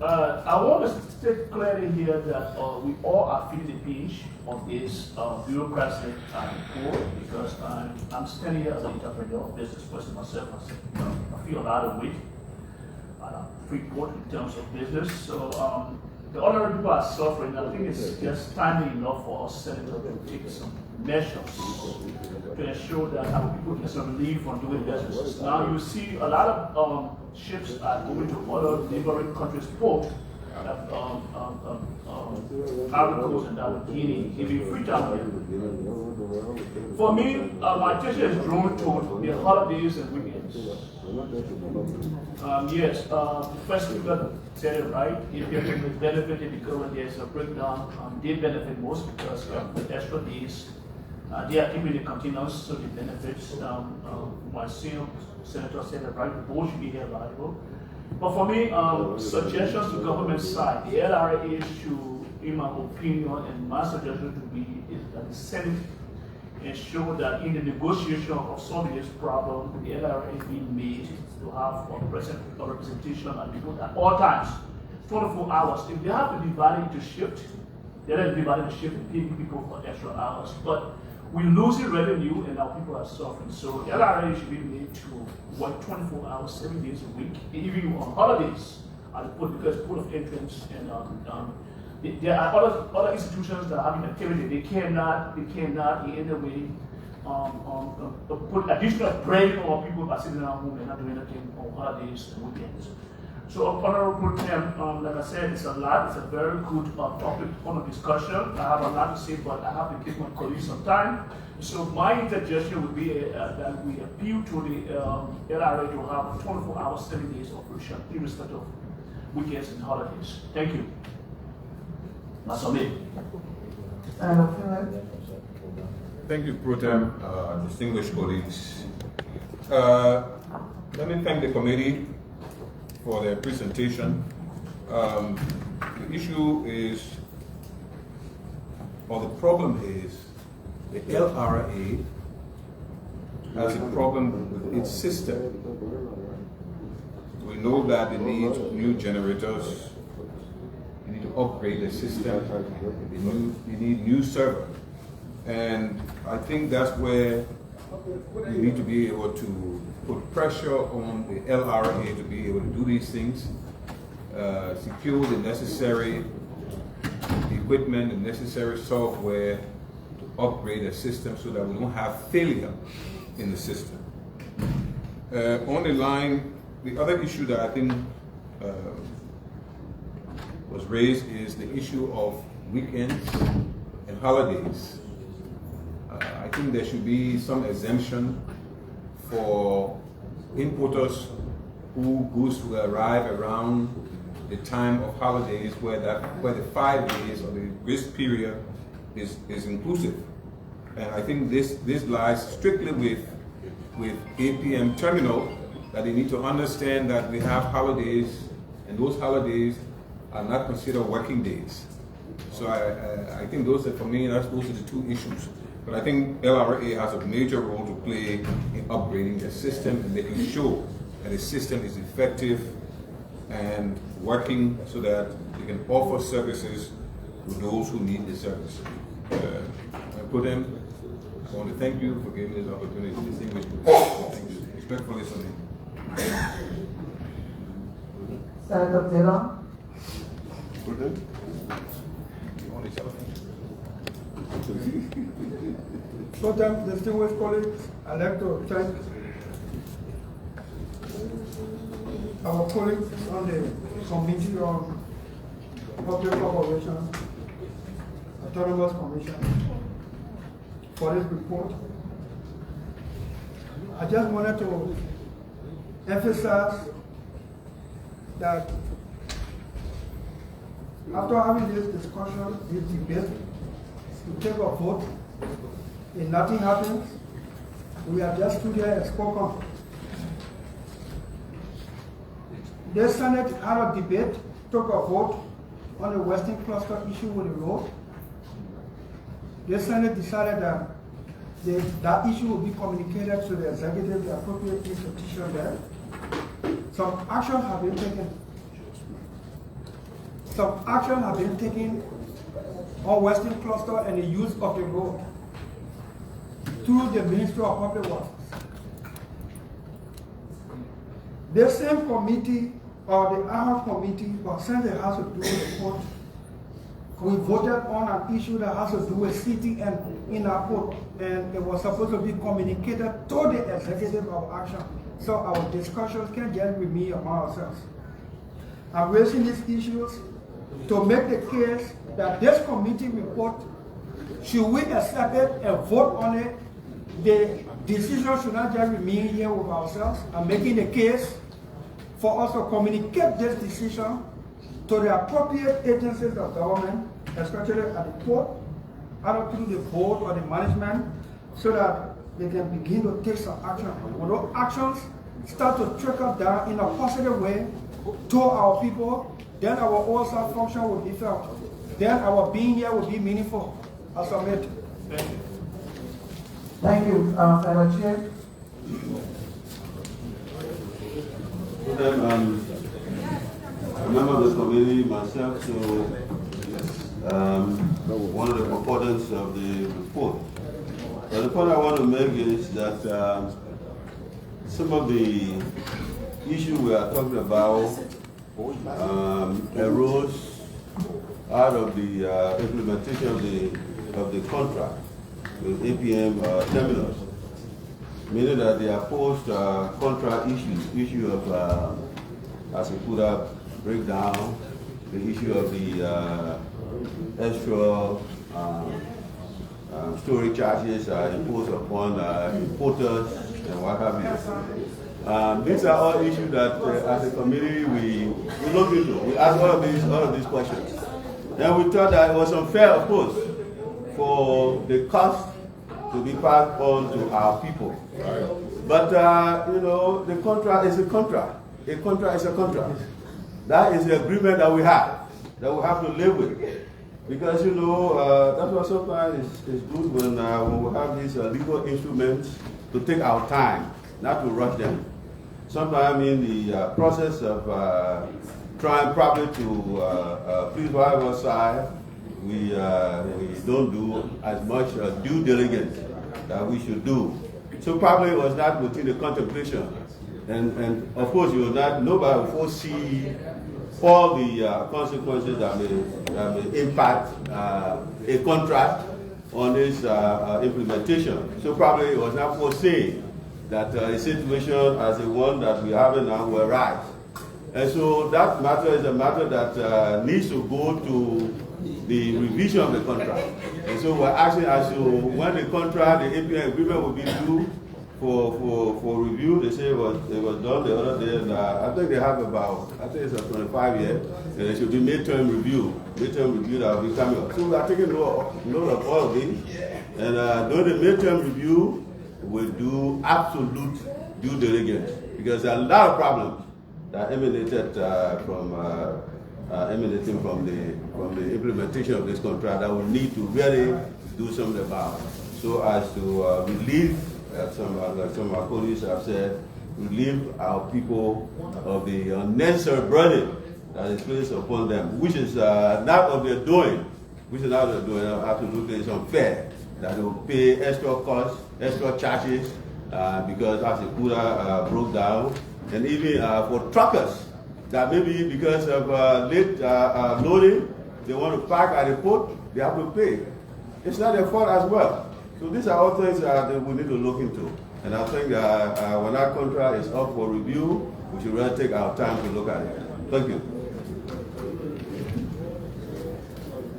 I want to state clearly here that we all are feeling the pinch of this bureaucracy report, because I'm standing here as an entrepreneur, business person myself. I feel a lot of weight report in terms of business. So the other people are suffering. I think it's just timely enough for us senators to take some measures to ensure that our people get some relief from doing business. Now you see a lot of ships are going to other neighboring countries' ports, Articles and that would giving free time here. For me, my attention is drawn to the holidays and weekends. Yes, first speaker said it right. If you're going to benefit because when there's a breakdown, they benefit most because with extra days, they are keeping the continuous, so the benefits. My senior senator said it right. The board should be held liable. But for me, suggestions to government side, the LRA should, in my opinion, and my suggestion to be is that the Senate ensure that in the negotiation of solving this problem, the LRA is being made to have a representation and people at all times, 24 hours. If they have to divide it into shift, they have to divide it into shift and pay people for extra hours. But we're losing revenue and our people are suffering. So the LRA should be made to work 24 hours, 7 days a week, even on holidays, because pool of entrance and there are other institutions that are having activity. They cannot in any way put additional burden on people by sitting at home and not doing anything on holidays and weekends. So, Honorable Tim, like I said, it's a lot. It's a very good topic on discussion. I have a lot to say, but I have to give my colleagues some time. So, my suggestion would be that we appeal to the LRA to have 24 hours, 7 days operation, irrespective of weekends and holidays. Thank you. Thank you, Pro Tem, distinguished colleagues. Let me thank the committee for their presentation. The issue is, or the problem is, the LRA has a problem with its system. We know that they need new generators. You need to upgrade the system. You need new server. And I think that's where we need to be able to put pressure on the LRA to be able to do these things, secure the necessary equipment and necessary software to upgrade the system so that we don't have failure in the system. On the line, the other issue that I think was raised is the issue of weekends and holidays. I think there should be some exemption for importers who goods will arrive around the time of holidays where the 5 days or the grace period is inclusive. And I think this lies strictly with APM terminal, that they need to understand that we have holidays, and those holidays are not considered working days. So I think those are, for me, those are the two issues. But I think LRA has a major role to play in upgrading the system and making sure that the system is effective and working so that they can offer services to those who need the service. I want to thank you for giving me this opportunity to distinguish you. Thank you. Respectfully, Sonny. Senator Dillon. So then, distinguished colleagues, I'd like to thank our colleagues on the Committee on Public Corporation, Autonomous Commission, for this report. I just wanted to emphasize that after having this discussion, this debate, to take a vote, and nothing happens, we have just stood here and spoken. The Senate had a debate, took a vote on the Western Cluster issue with the road. The Senate decided that that issue will be communicated to the executive, the appropriate institution there. Some action have been taken. Some action have been taken on Western Cluster and the use of the road through the Ministry of Public Works. The same committee, or the ad hoc committee, but since it has to do with the court, we voted on an issue that has to do with city and in our court, and it was supposed to be communicated to the executive of action. So our discussions can just remain among ourselves. I'm raising these issues to make the case that this committee report, should we accept it and vote on it, the decision should not just remain here with ourselves. I'm making the case for us to communicate this decision to the appropriate agencies of government, especially at the court, either through the board or the management, so that they can begin to take some action. When those actions start to trickle down in a positive way to our people, then our oversight function will be felt. Then our being here will be meaningful. I submit. Thank you. Thank you, Fellow Chair. I'm a member of the committee myself, so one of the proponents of the report. But the point I want to make is that some of the issues we are talking about arose out of the implementation of the contract with APM terminals, meaning that they are post-contract issue of, as we put up, breakdown, the issue of the extra storage charges imposed upon importers and what have you. These are all issues that, as a committee, we looked into. We asked all of these questions. And we thought that it was unfair, of course, for the cost to be passed on to our people. But, you know, the contract is a contract. A contract is a contract. That is the agreement that we have to live with. Because, you know, that's why sometimes it's good when we have these legal instruments to take our time, not to rush them. Sometimes in the process of trying probably to please whatever side, we don't do as much due diligence that we should do. So probably it was not within the contemplation. And of course, nobody will foresee all the consequences that may impact a contract on its implementation. So probably it was not foreseen that a situation as the one that we have now will arise. And so that matter is a matter that needs to go to the revision of the contract. And so we're asking as to when the contract, the APM agreement will be due for review. They say it was done the other day, and I think they have about, I think it's a 25 year, and it should be midterm review that will be coming up. So we are taking note of all of these, and during the midterm review, we'll do absolute due diligence, because there are a lot of problems that emanated emanating from the implementation of this contract that we need to really do something about, so as to relieve, some of our colleagues have said, relieve our people of the unnecessary burden that is placed upon them, which is not of their doing, absolutely is unfair, that they will pay extra costs, extra charges, because as the cooler broke down, and even for truckers, that maybe because of late loading, they want to park at the port, they have to pay. It's not their fault as well. So these are all things that we need to look into. And I think when our contract is up for review, we should really take our time to look at it. Thank you.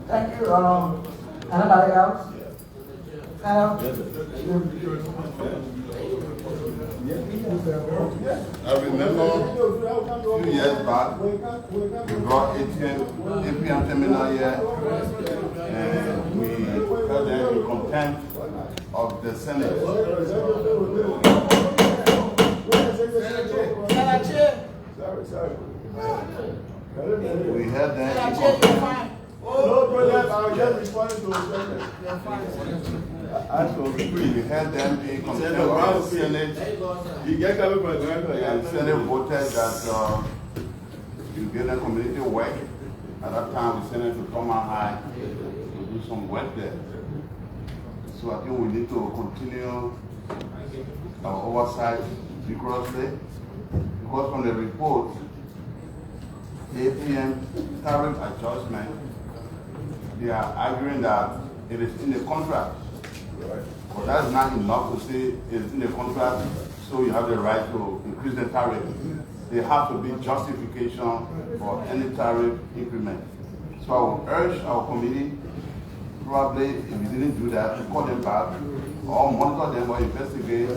Thank you. Anybody else? I remember a few years back, we brought APM terminal here, and we held them in contempt of the Senate. We held them in contempt. No problem, I was just responding to a question. We had them in contempt of the Senate. And the Senate voted that you get a community work. At that time, the Senate would come out high to do some work there. So I think we need to continue our oversight vigorously, because from the report, APM tariff adjustment, they are arguing that it is in the contract. Right. But that is not enough to say it's in the contract, so you have the right to increase the tariff. There has to be justification for any tariff increment. So I will urge our committee, probably if we didn't do that, to call them back, or monitor them or investigate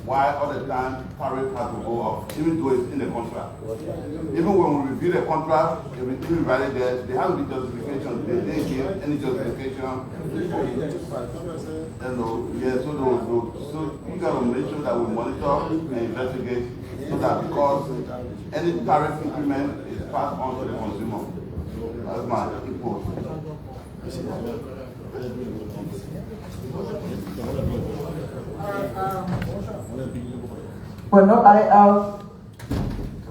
why all the time tariff has to go up, even though it's in the contract. Even when we review the contract, if we do write it there, there has to be justification. They didn't give any justification. So you got to make sure that we monitor and investigate, so that because any tariff increment is passed on to the consumer. That's my input. Well, nobody else to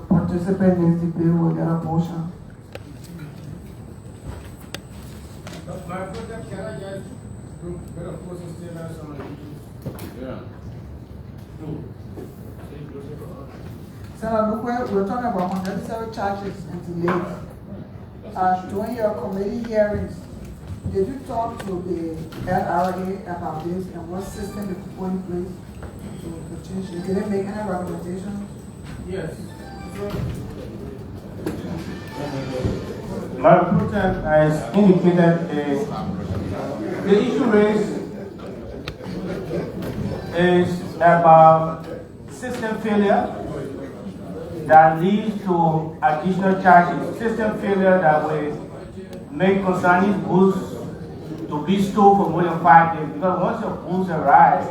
participate in this debate will get a motion. My project, can I just do a bit of closing statements on the Yeah. Senator Lukwe, we're talking about unnecessary charges and delays. During your committee hearings, did you talk to the LRA about this and what system they put in place to change it? Did they make any recommendations? Yes. My report has indicated the issue raised is about system failure that leads to additional charges. System failure that will make concerning goods to be stored for more than 5 days. Because once your goods arrive,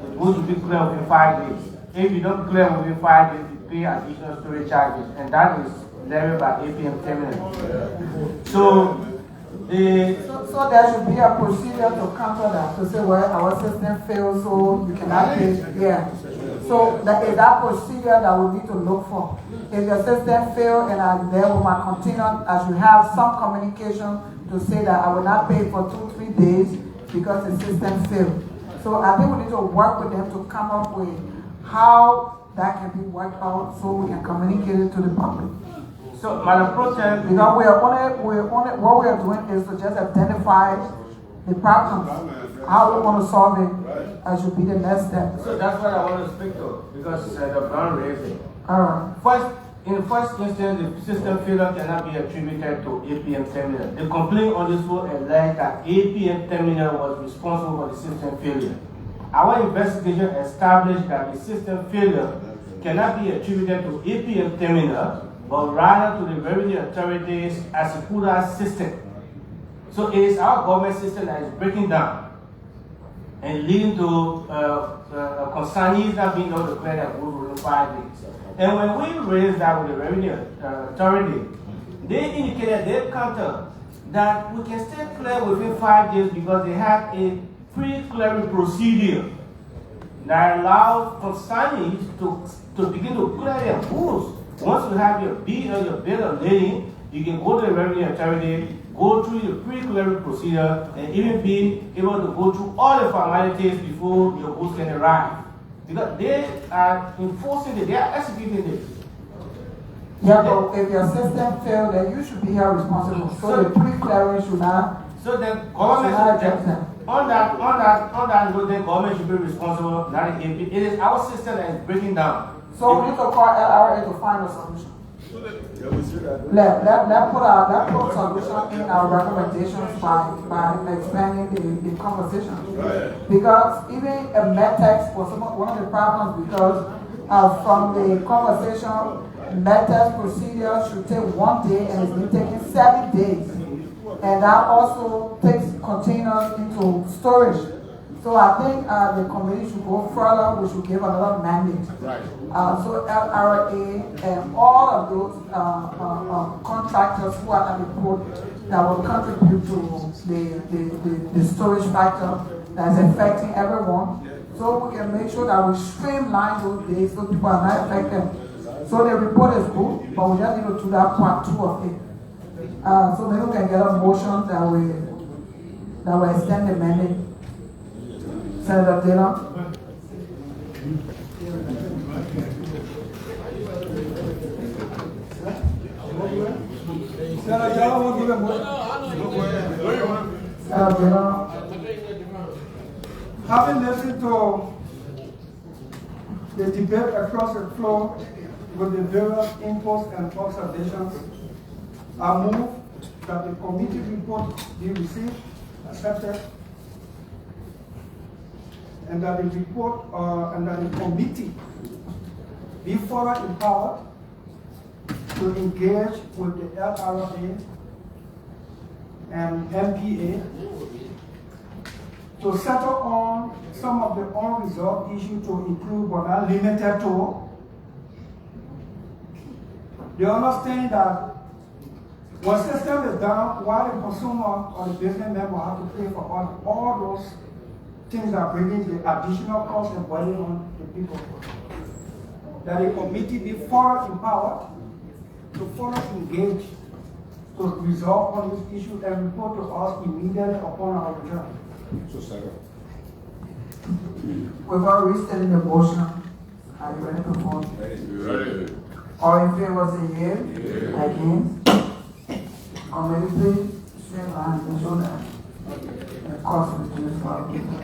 the goods will be cleared within 5 days. If you don't clear within 5 days, you pay additional storage charges, and that is levied by APM terminal. So there should be a procedure to counter that, to say, well, our system fails, so you cannot pay. Yeah. So is that procedure that we need to look for. If your system fails and there will continue, as you have some communication to say that I will not pay for 2-3 days because the system failed. So I think we need to work with them to come up with how that can be worked out so we can communicate it to the public. So, Madam Pro Tem, because what we are doing is to just identify the problems. How we want to solve it, that should be the next step. So that's what I want to speak to, because the Brown raised it. All right. In the first instance, the system failure cannot be attributed to APM terminal. The complaint on this will allege that APM terminal was responsible for the system failure. Our investigation established that the system failure cannot be attributed to APM terminal, but rather to the revenue authorities as a CUDA system. So it is our government system that is breaking down and leading to concernees not being able to clear their goods within 5 days. And when we raised that with the revenue authority, they indicated their counter that we can still clear within 5 days because they have a pre-clearing procedure that allows consignees to begin to clear their goods. Once you have your bill of lading, you can go to the revenue authority, go through the pre-clearing procedure, and even be able to go through all the formalities before your goods can arrive. Because they are enforcing it, they are executing it. Yeah, but if your system failed, then you should be held responsible. So the pre-clearing should not. So the government should on that note, the government should be responsible, not the AP. It is our system that is breaking down. So we need to call LRA to find a solution. Let's put a solution in our recommendations by expanding the conversation. Right. Because even a medtex was one of the problems because from the conversation, medtex procedure should take 1 day and it's been taking 7 days. And that also takes containers into storage. So I think the committee should go further. We should give another mandate. Right. So LRA and all of those contractors who are at the port that will contribute to the storage factor that is affecting everyone. So we can make sure that we streamline those days so people are not affected. So the report is good, but we just need to do that part 2 of it. So maybe we can get a motion that will extend the mandate. Senator Dillon. Senator Dillon will give a motion. Senator Dillon. Having listened to the debate across the floor with the various inputs and observations, I move that the committee report be received, accepted, and that the report and that the committee be further empowered to engage with the LRA and MPA to settle on some of the unresolved issues to include but not limited to the understanding that when system is down, why the consumer or the business member have to pay for all those things that bring in the additional cost and burden on the people. That the committee be further empowered to further engage to resolve on this issue and report to us immediately upon our return. So second. We've already stated the motion. Are you ready to vote? Ready. All in favor say yea. Against? Committee, please share hands and show that the cost is reduced for our people.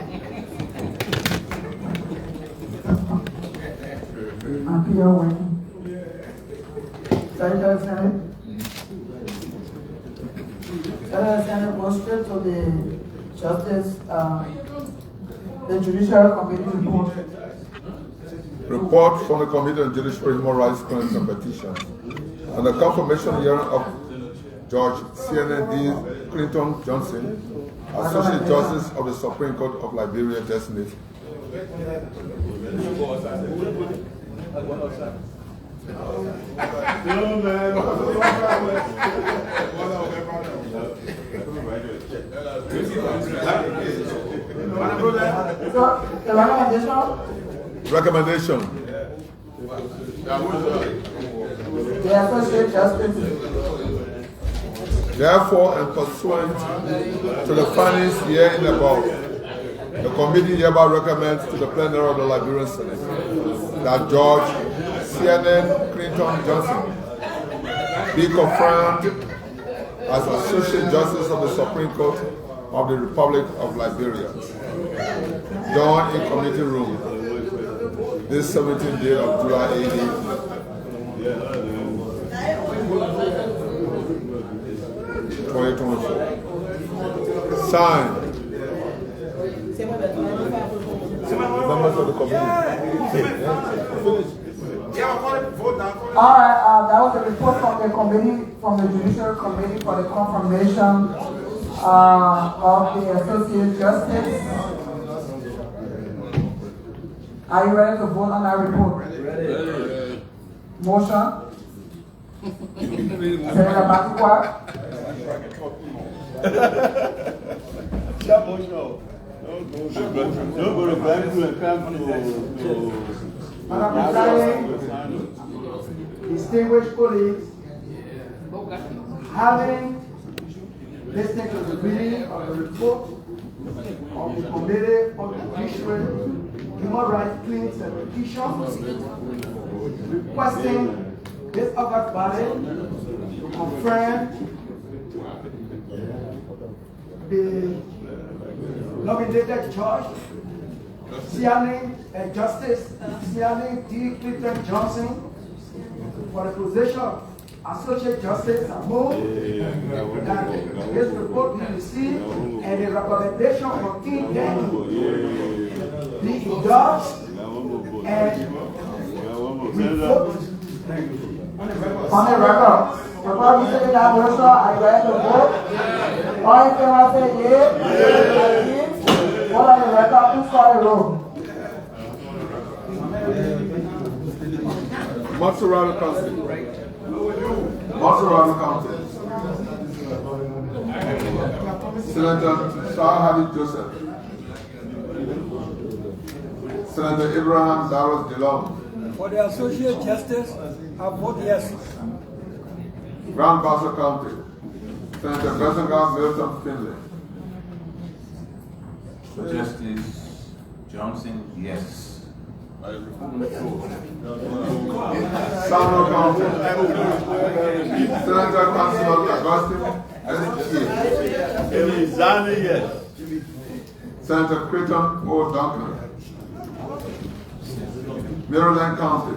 And Peter Wayne. Senator Senate. Senator Senate goes straight to the Justice, the Judiciary Committee report. Report from the Committee on Judiciary, Human Rights, Claims and Petitions. On the confirmation hearing of Judge CNN D. Clinton Johnson, Associate Justice of the Supreme Court of Liberia, designated. Recommendation. The Associate Justice. Therefore, and pursuant to the findings here in above, the committee hereby recommends to the plenary of the Liberian Senate that Judge CNN Clinton Johnson be confirmed as Associate Justice of the Supreme Court of the Republic of Liberia. Done in committee room this 17th day of July 2024. Signed. Members of the committee. All right, that was a report from the committee, from the Judicial Committee for the confirmation of the Associate Justice. Are you ready to vote on that report? Ready. Motion? Senator Batikwa? Don't go to Bangalore and come to Madam President, distinguished colleagues, having listened to the reading of the report of the Committee on Judiciary, Human Rights Claims and Petitions, requesting this August body to confirm the nominated judge, Justice D. Clinton Johnson, for the position of Associate Justice, and move that this report be received and the recommendation contained therein be endorsed and we vote on the record. Before we say that motion, I ready to vote. All in favor say yea. All on the record, please call the roll. Mozzarella County. Mozzarella County. Senator Shahadi Joseph. Senator Abraham Darrell DILLON. For the Associate Justice, I vote yes. Grand Bassa County. Senator Bessengar Milton Finley. Justice Johnson, yes. Samuel County. Senator Councilor Augustine S.G. yes. Senator Creighton O. Duncan. Maryland County.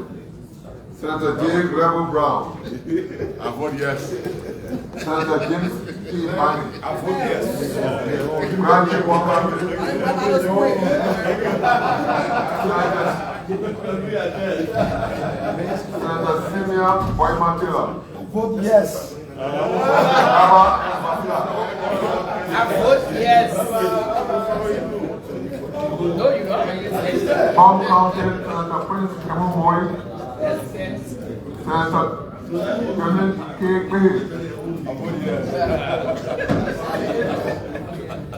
Senator J. Rebel Brown. I vote yes. Senator James P. Manning. I vote yes. Randy Walker. Senator Simeon Boymatila. Vote yes. I vote yes. No, you don't. Palm County, Senator Prince Kamumoy. Yes, yes. Senator Kevin K. Page.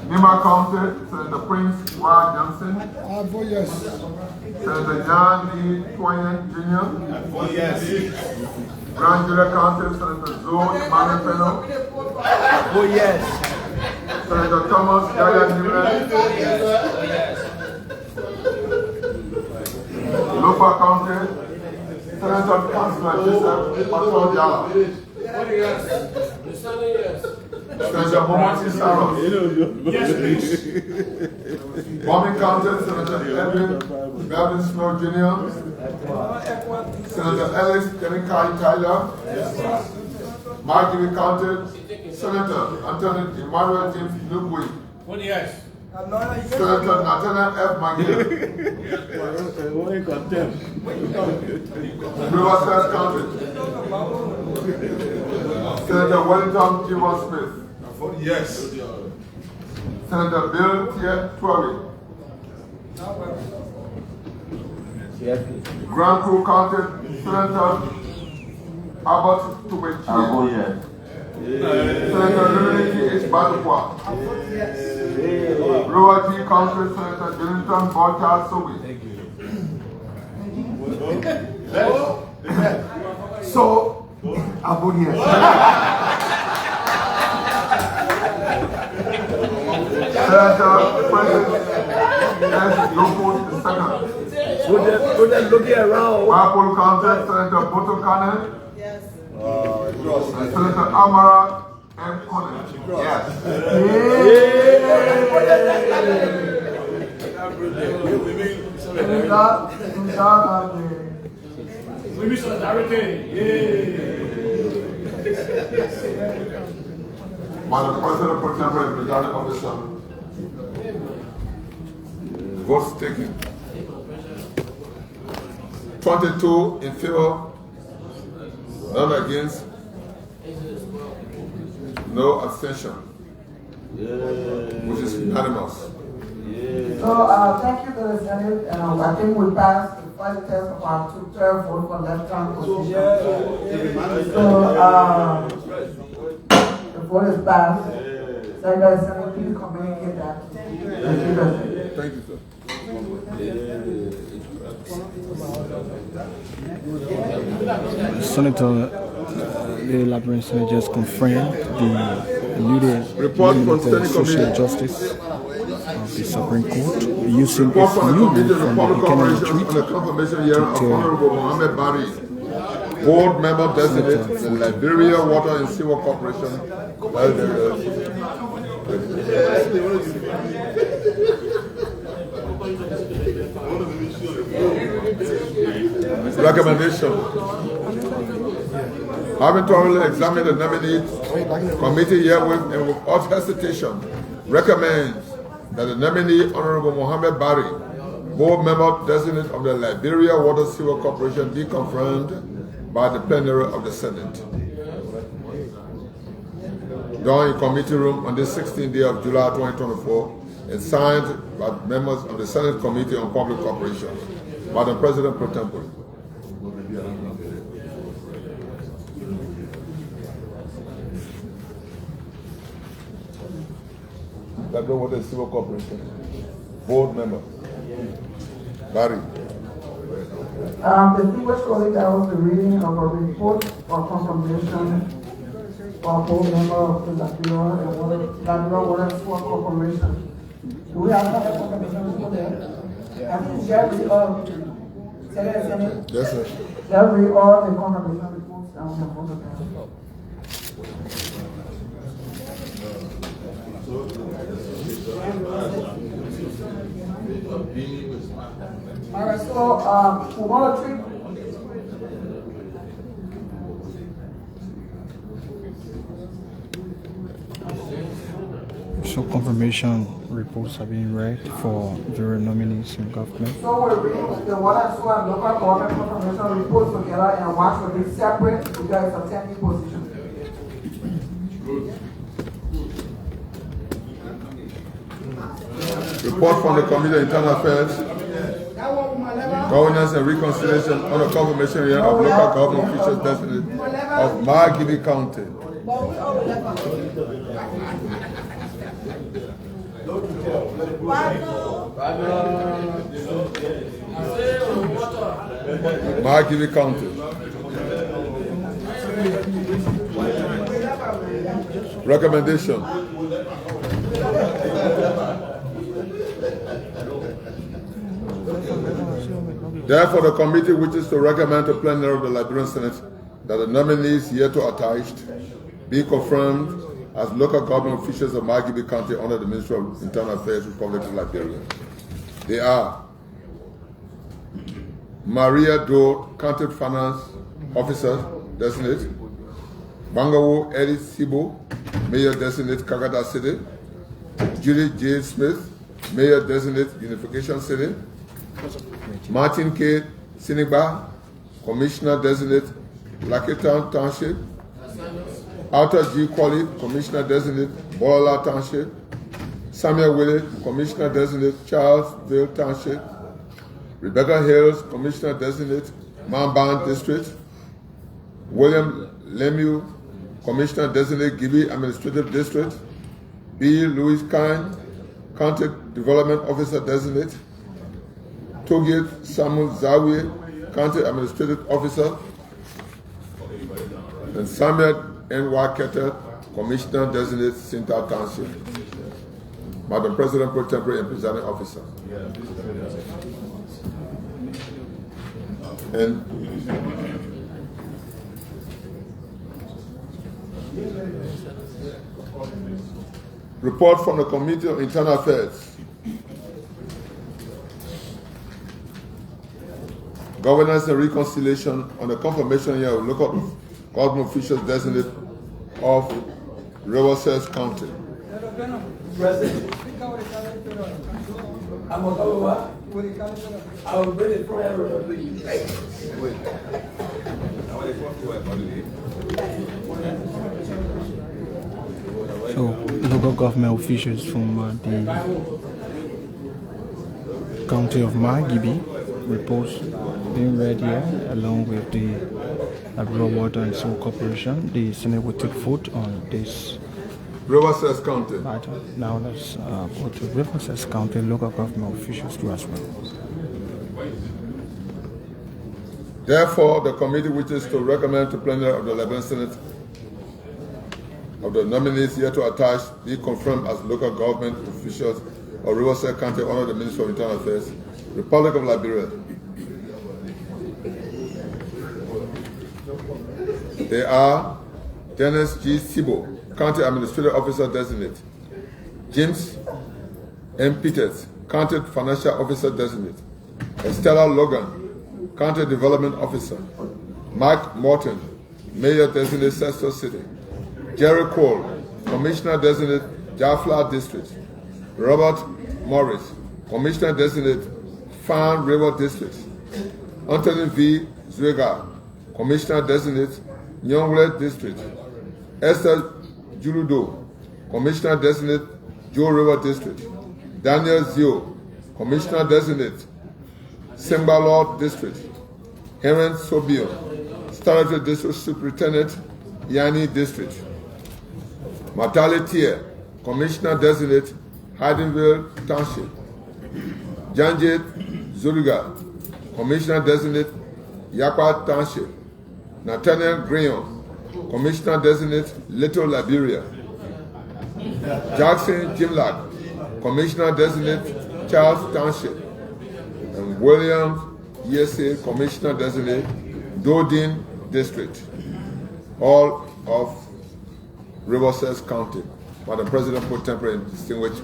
Nima County, Senator Prince Y. Johnson. I vote yes. Senator John D. Twain Jr. I vote yes. Grand Julia County, Senator Zoe Emmanuel Peno. I vote yes. Senator Thomas Yaya Newland. Lofa County, Senator Councilor Joseph Patodiala. Senator Momati Saros. Yes, please. Bombing County, Senator Edwin Melvin Snow Jr. Senator Ellis Kenikai Tyler. Marjorie County, Senator Anthony Emmanuel James Lukwe. Vote yes. Senator Nathaniel F. McGill. Riverside County. Senator Wellington G. Smith. I vote yes. Senator Bill T. Twelly. Grand Crew County, Senator Albert Tubechi. Senator Liberty H. Badukwa. Lower G County, Senator Billington Bolchard Sobi. So, I vote yes. Senator President S. Lopon II. Go there looking around. Marple County, Senator Boto Kane. Yes. And Senator Amara M. Collins. Yes. We miss solidarity. Madam President, for temporary presiding officer. Votes taken. 22 in favor, none against, no abstention, which is unanimous. So thank you to the Senate, and I think we passed the first test of our two-third vote for left-hand position. So the vote is passed. Secretary of Senate, please communicate that. Thank you, sir. Senator, the Liberian Senate just confirmed the limited social justice of the Supreme Court using Report its from the new Committee rule on from the Public Buchanan Corporation on Retreat the confirmation hearing of Honorable Mohammed Bari, board member designate, the Liberia Water and Sewer Corporation. Recommendation. Having thoroughly examined the nominee, committee herewith and without hesitation recommends that the nominee, Honorable Mohammed Bari, board member designate of the Liberia Water Sewer Corporation, be confirmed by the plenary of the Senate. Done in committee room on the 16th day of July 2024 and signed by members of the Senate Committee on Public Corporations by the President pro tempore. Liberia Water Sewer Corporation, board member, Barry. Distinguished colleague, that was the reading of a report or confirmation for board member of the Liberia Water Sewer Corporation. Do we have another confirmation report there? I think Jerry Senate. Yes, sir. Jerry all the confirmation reports that we have voted on. All right, so we want to treat. So confirmation reports are being read for various nominees in government. So we're reading the water and sewer and local government confirmation reports together, and one will be separate because it's a technical position. Report from the Committee on Internal Affairs, Governance and Reconciliation on the confirmation hearing of local government officials designate of Margibi County. Margibi County. Recommendation. Therefore, the committee wishes to recommend to plenary of the Liberian Senate that the nominees hereto attached be confirmed as local government officials of Margibi County under the Ministry of Internal Affairs, Republic of Liberia. They are Maria Doe, County Finance Officer Designate, Bangawo Eddie Sibo, Mayor Designate, Kagada City, Judy J. Smith, Mayor Designate, Unification City, Martin K. Sinigba, Commissioner Designate, Laketown Township, Arthur G. Qualley, Commissioner Designate, Borola Township, Samuel Willett, Commissioner Designate, Charlesville Township, Rebecca Hills, Commissioner Designate, Mamban District, William Lemieux, Commissioner Designate, Gibi Administrative District, B. Louis Kine, County Development Officer Designate, Togit Samuel Zawi, County Administrative Officer, and Samuel N. Waketa, Commissioner Designate, Sinta Township. Madam President pro tempore and presiding officer. And Report from the Committee on Internal Affairs. Governance and reconciliation on the confirmation year of local government officials designated of Riverside County. President, I'm a governor. I will bring it from So, local government officials from the county of Magibi reports being read here, along with the Liberia Water and Sewer Corporation. The Senate will take vote on this. Riverside County. Now let's go to Riverside County local government officials too as well. Therefore, the committee wishes to recommend to plenary of the Liberian Senate of the nominees here to attach be confirmed as local government officials of Riverside County under the Ministry of Internal Affairs, Republic of Liberia. They are Dennis G. Sibo, County Administrative Officer Designate; James M. Peters, County Financial Officer Designate; Estella Logan, County Development Officer; Mike Morton, Mayor Designate, Sestor City; Jerry Cole, Commissioner Designate, Jafla District; Robert Morris, Commissioner Designate, Fan River District; Anthony V. Zwega, Commissioner Designate, Nyongwe District; Esther Juludo, Commissioner Designate, Joe River District; Daniel Zio, Commissioner Designate, Simbalord District; Helen Sobio, Statutory District Superintendent, Yani District; Matali Tier, Commissioner Designate, Haydenville Township; Janjit Zuluga, Commissioner Designate, Yakwa Township; Nathaniel Graham, Commissioner Designate, Little Liberia; Jackson Jimlock, Commissioner Designate, Charles Township; and William Yese, Commissioner Designate, Dodin District, all of Riverside County. Madam President, pro tempore, and distinguished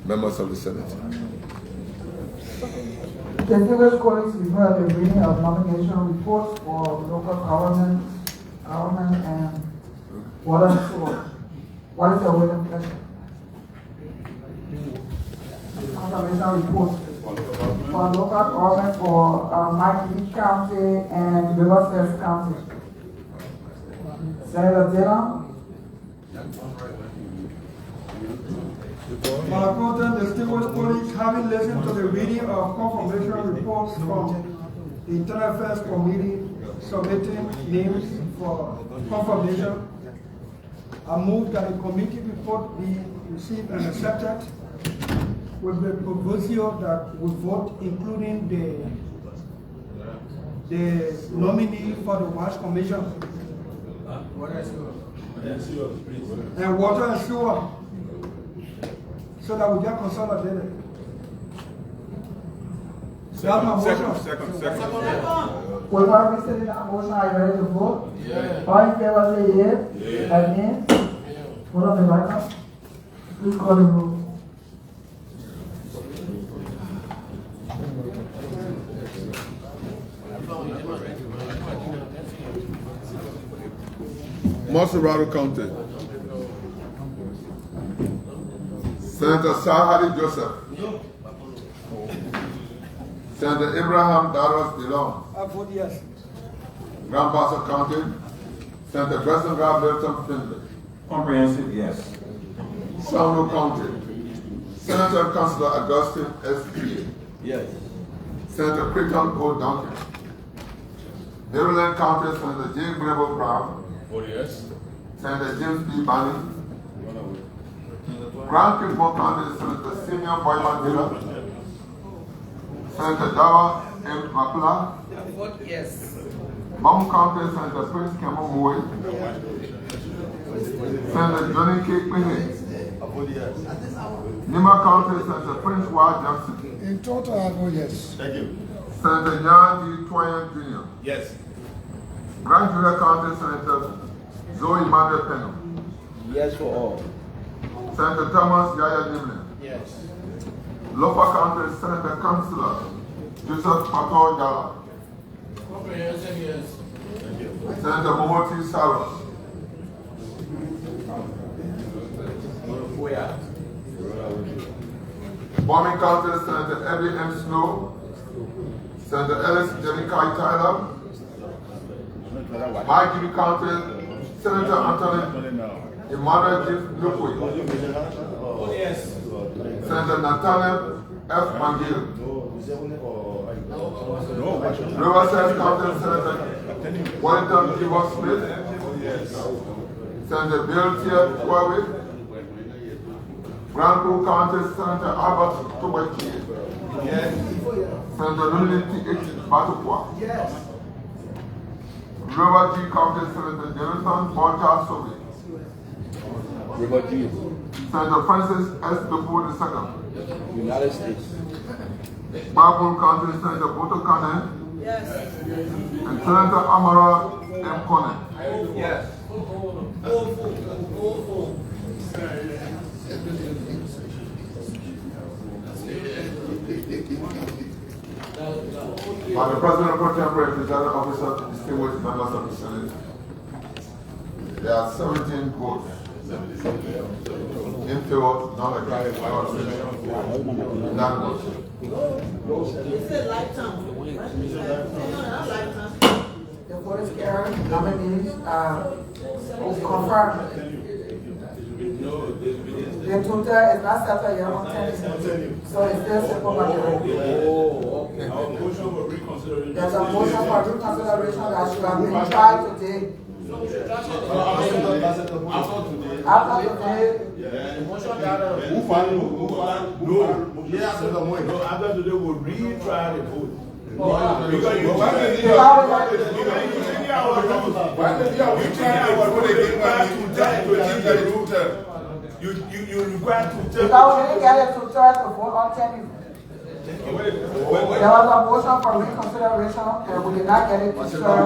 members of the Senate. Distinguished colleagues, we've heard the reading of nomination reports for local government and water and sewer. What is your willing pleasure? Confirmation report for local government for Magibi County and Riverside County. Senator Dillon. Madam President, distinguished colleagues, having listened to the reading of confirmation reports from the Internal Affairs Committee submitting names for confirmation, I move that the committee report be received and accepted with the proviso that we vote including the nominee for the Wash Commission and water and sewer, so that we get consolidated. That's my motion. Second. We've already said that motion. Are you ready to vote? Yeah. All in favor say yes. Against? Vote on the right now. Please call the roll. Monserrado County. Senator Sahari Joseph. Senator Abraham Daros DILLON. I vote yes. Grand Bassa County. Senator Preston Milton Finley. Comprehensive, yes. Sando County. Senator Councilor Augustine S.P. Yes. Senator Crichton O. Duncan. Maryland County. Senator J. Grable Brown. Vote yes. Senator James B. Banning. Grand Kingsmore County. Senator Senior Boyman Dillon. Senator Dawa M. Makula. Vote yes. Mount County, Senator Prince Kemo Moe. Senator Johnny K. Quinley. Nima County, Senator Prince Y. Jackson. In total, I vote yes. Thank you. Senator Nyan D. Twain Jr. Yes. Grand Julia County, Senator Zoe Emmanuel Peno. Yes for all. Senator Thomas Yaya Nimlin. Yes. Lofa County Senator Councilor Joseph Pato Yala. Comprehensive, yes. Senator Momoti Saros. Bombing County Senator Eddie M. Snow. Senator Ellis Jenny Kai Tyler. Maikiri County Senator Anthony Emmanuel G. Lukui. Senator Nathaniel F. Mangil. Riverside County Senator Wellington Kibok Smith. Senator Bill T. Warwick. Grand Pool County Senator Albert Tubaki. Senator Lully T. H. Batupwa. River G County Senator Jonathan Boncha Sobe. River G. Senator Francis S. Dupu II. United States. Babul County Senator Boto Kane. Yes. And Senator Amara M. Kone. Yes. By the President pro tempore, presiding officer, distinguished members of the Senate, there are 17 votes in favor, none against, none votes. It's a lifetime. The vote is carried. Nominees confirmed. The total is not settled yet on 10, so it's still simple majority. There's a motion for reconsideration that should have been tried today. After today, Who finally? No, after today we'll retry the vote. Because you require to because we didn't get it to try to vote on 10. There was a motion for reconsideration and we did not get it to try.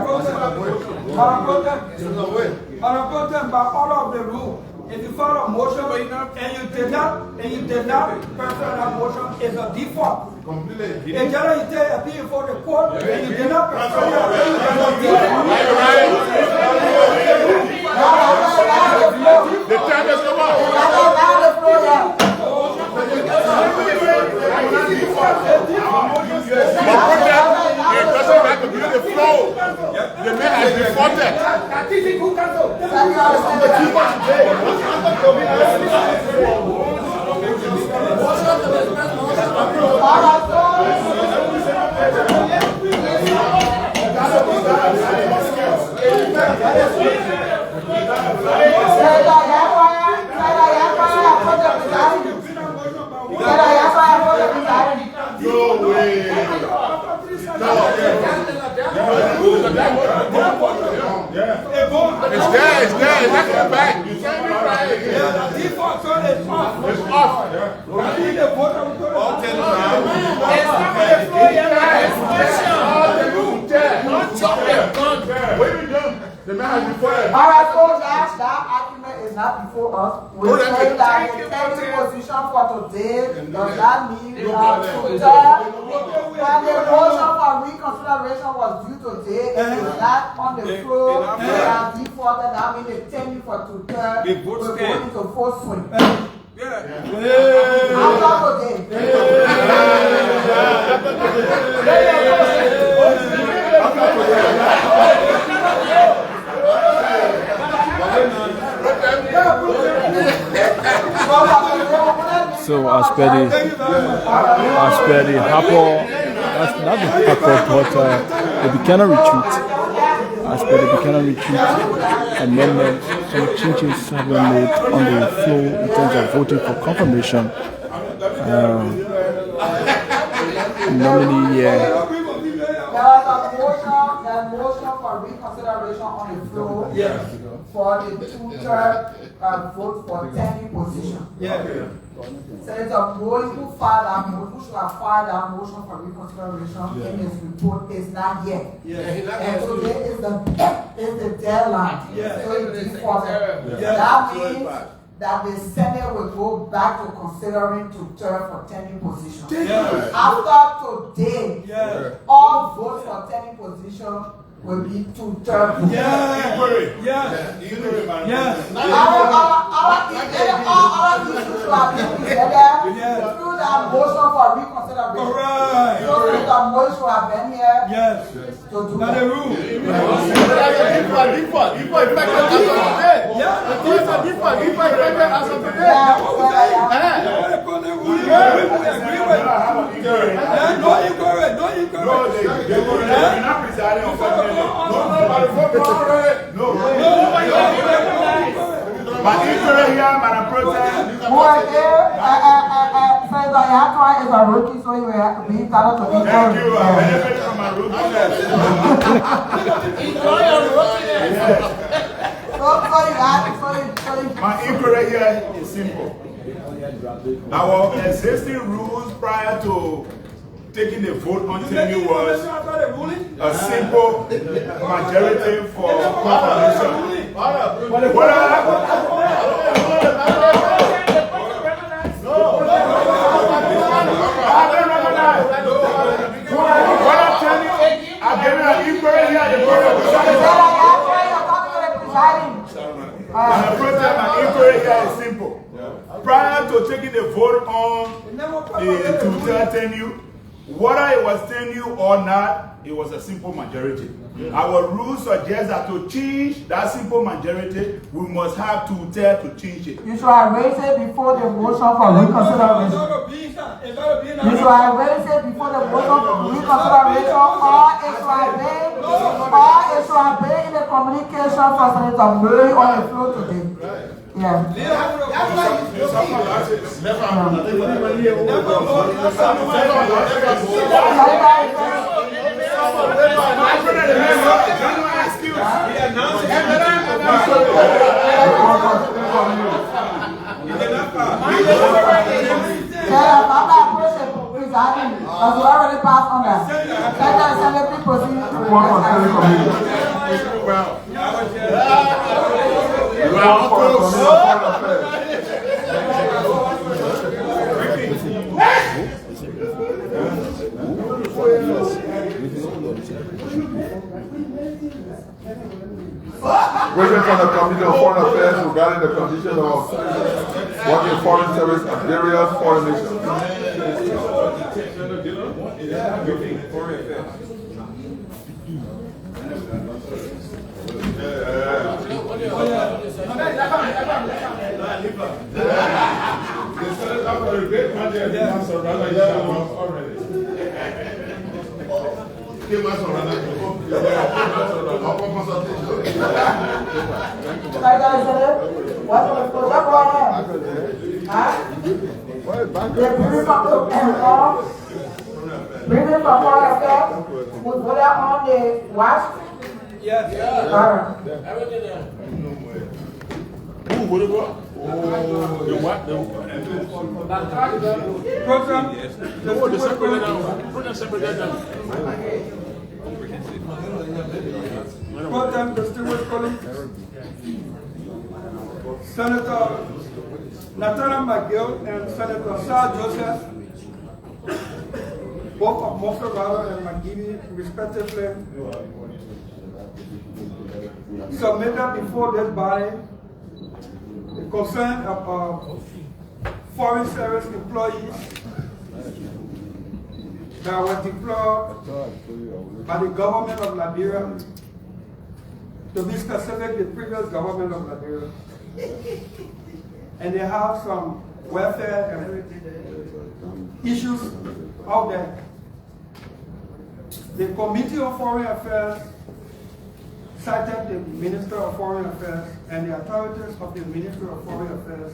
Madam President, by order of the rule, if you file a motion and you did not prepare that motion, it's a default. completely. In general, you take appeal for the court and you did not prepare your appeal. The time has come out. It doesn't have to be the flow. The man has defaulted. No way. It's there. It's not coming back. You can't retry it again. It's off. The man has defaulted. All right, so that argument is not before us. We say that the any position for today does not mean to tell. When the motion for reconsideration was due today, it is not on the floor. They are defaulted. That means they tell you for today. We're going into full swing. After So as per the Harper, that's not the Harper, but the Buchanan retreat. As per the Buchanan retreat amendment, some changes have been made on the flow in terms of voting for confirmation. Nominee here. There was a motion for reconsideration on the floor for the two-third vote for attending position. Yeah. Senator Moy, who filed that motion, who should have filed that motion for reconsideration in his report, is not here. And today is the deadline. So it defaulted. That means that the Senate will go back to considering to turn for attending position. After today, all votes for attending position will be two-thirds. All issues to have been presented through that motion for reconsideration. So the motion should have been here to do My inquiry here, Madam President. Is a rookie, so you will be entitled to be. Thank you. I benefit from my rookiness. Enjoy your rookiness. My inquiry here is simple. Our existing rules prior to taking the vote on TV was a simple majority for confirmation. I'm giving an inquiry here. My inquiry here is simple. Prior to taking the vote on the two-third tenure, whether it was tenure or not, it was a simple majority. Our rules suggest that to change that simple majority, we must have two-thirds to change it. You should have raised it before the motion for reconsideration. You should have raised it before the motion for reconsideration, or it should have been in the communication for Senator Murray on the floor today. Yeah. Because we already passed on that. Let proceed Question from the Committee on Foreign Affairs regarding the condition of working foreign service at various foreign nations. Bringing from foreign affairs, we put that on the watch. Yes. Everything there. Who would it go? The what? Program. The separate now. Put them separate now. Program distinguished colleagues. Senator Nathaniel McGill and Senator Sir Joseph, both of Mofferado and McGibby, respectively, submitted before this body the concern of foreign service employees that were deployed by the government of Liberia, to be specific, the previous government of Liberia. And they have some welfare and issues out there. The Committee on Foreign Affairs cited the Minister of Foreign Affairs, and the authorities of the Ministry of Foreign Affairs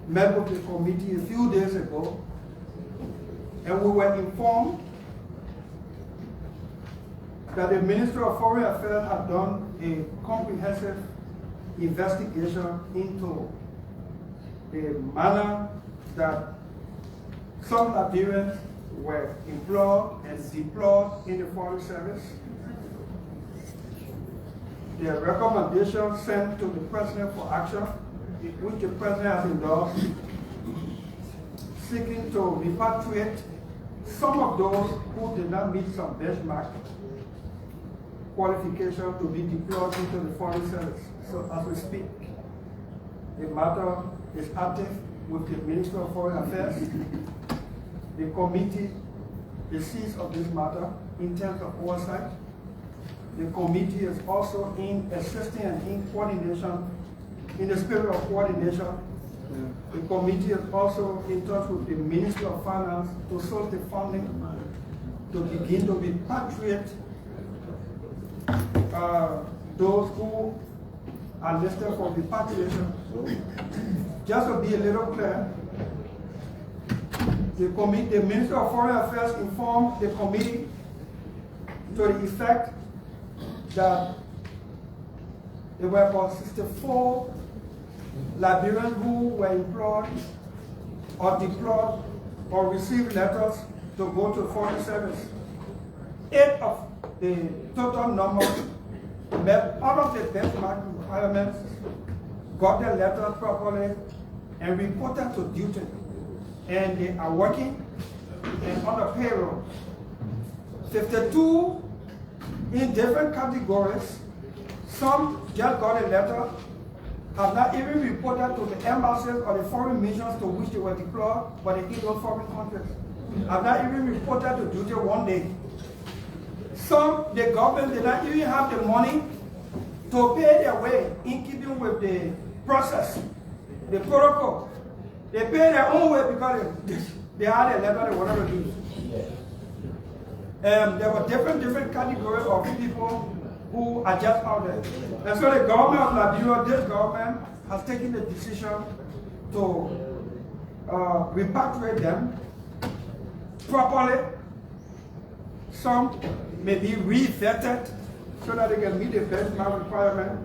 met with the committee a few days ago, and we were informed that the Ministry of Foreign Affairs had done a comprehensive investigation into the manner that some Liberians were employed and deployed in the foreign service. The recommendation sent to the President for action, which the President has endorsed, seeking to repatriate some of those who did not meet some benchmark qualification to be deployed into the foreign service. So as we speak, the matter is active with the Ministry of Foreign Affairs. The committee is seized of this matter in terms of oversight. The committee is also in assisting and in coordination, in the spirit of coordination. The committee is also in touch with the Ministry of Finance to source the funding to begin to repatriate those who are listed for repatriation. Just to be a little clear, the Ministry of Foreign Affairs informed the committee to the effect that there were about 64 Liberians who were employed or deployed or received letters to go to foreign service. 8 of the total number met all of the benchmark requirements, got their letters properly, and reported to duty. And they are working and on the payroll. 52 in different categories. Some just got a letter, have not even reported to the embassies or the foreign missions to which they were deployed, but in those foreign countries. Have not even reported to duty one day. Some, the government did not even have the money to pay their way in keeping with the process, the protocol. They pay their own way because they had a letter they wanted to do. There were different categories of people who are just out there. And so the government of Liberia, this government, has taken the decision to repatriate them properly. Some may be re-vetted so that they can meet the benchmark requirement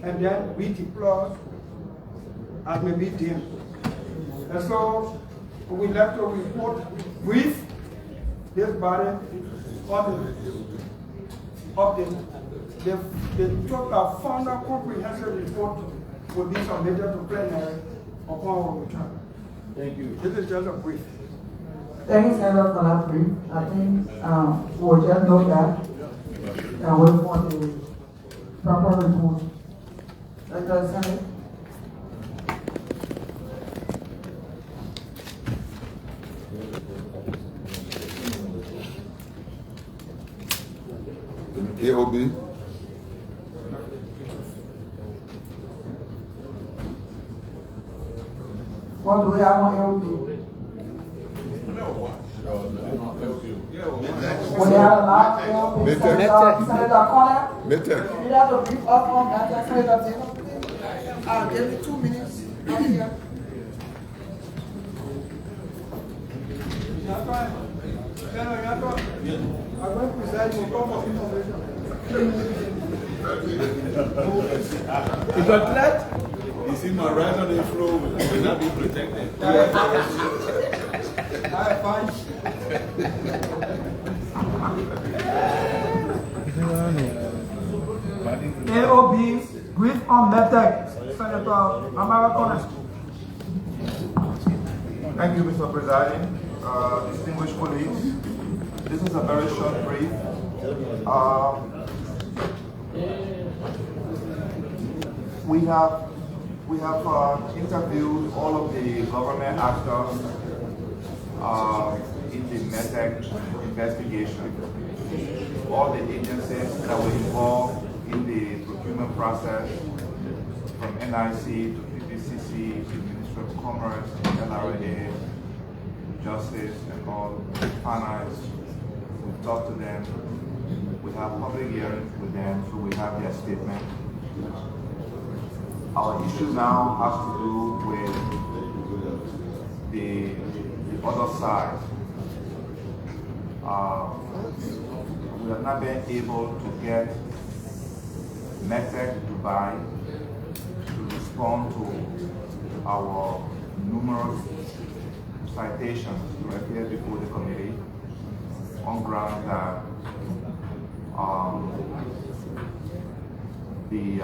and then redeployed as may be deemed. And so we like to report brief this body on the total final comprehensive report will be submitted to plenary upon our return. Thank you. This is just a brief. Thanks, Senator, for that brief. I think we'll just note that and wait for the proper report. Senator Senate. AOB. What do we have on AOB? We have a lot of AOB. Senator Connor. You have to brief up on that, Senator Taylor. Give me 2 minutes. I'm here. I'm going to preside in form of information. You got that? You see, my right on the floor will not be protected. Fine. AOB, brief on METEC, Senator Amara Connor. Thank you, Mr. Presiding. Distinguished colleagues, this is a very short brief. We have interviewed all of the government actors in the METEC investigation, all the agencies that were involved in the procurement process, from NIC to PPCC to Ministry of Commerce, LRA, Justice, and all, finance. We've talked to them. We have public hearings with them, so we have their statement. Our issue now has to do with the other side. we have not been able to get METEC Dubai to respond to our numerous citations to appear before the committee on grounds that the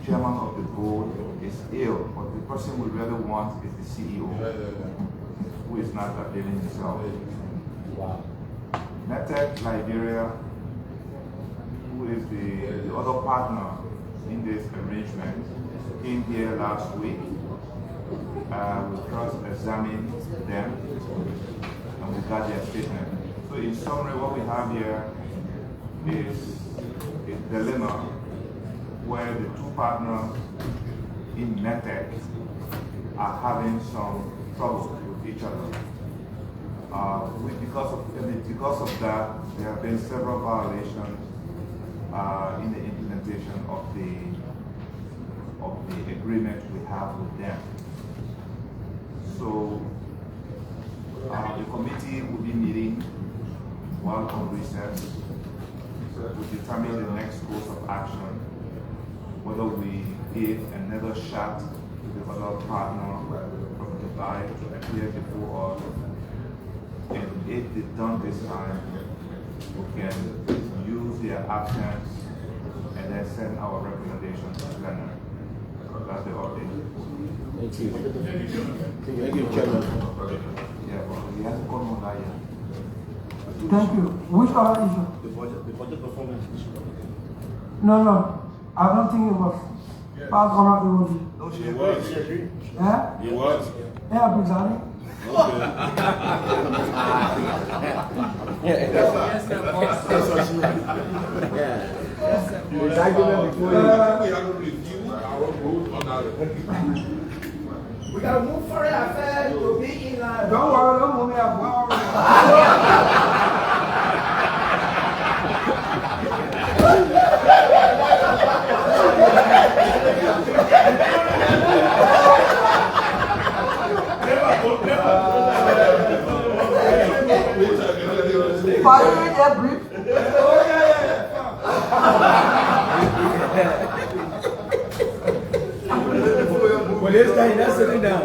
chairman of the board is ill, but the person we really want is the CEO, who is not availing himself. METEC Liberia, who is the other partner in this arrangement, came here last week. We cross-examined them and we got their statement. So in summary, what we have here is a dilemma where the two partners in METEC are having some trouble with each other. Because of that, there have been several violations in the implementation of the agreement we have with them. So the committee will be meeting while on recess to determine the next course of action, whether we give another shot to the other partner from Dubai to appear before us. And if they don't this time, we can use their absence and then send our recommendation to the plenary. That's the update. Thank you. Thank you, Chairman. Yeah, but we have to come on that yet. Thank you. Which other issue? The budget performance issue. No, I don't think it was. Past honor, it was. No, she was. Yeah? It was. Yeah, Brigadier. We gotta move for it after to be in Don't worry, don't move me up. Fire that brief. Well, this guy, that's sitting down.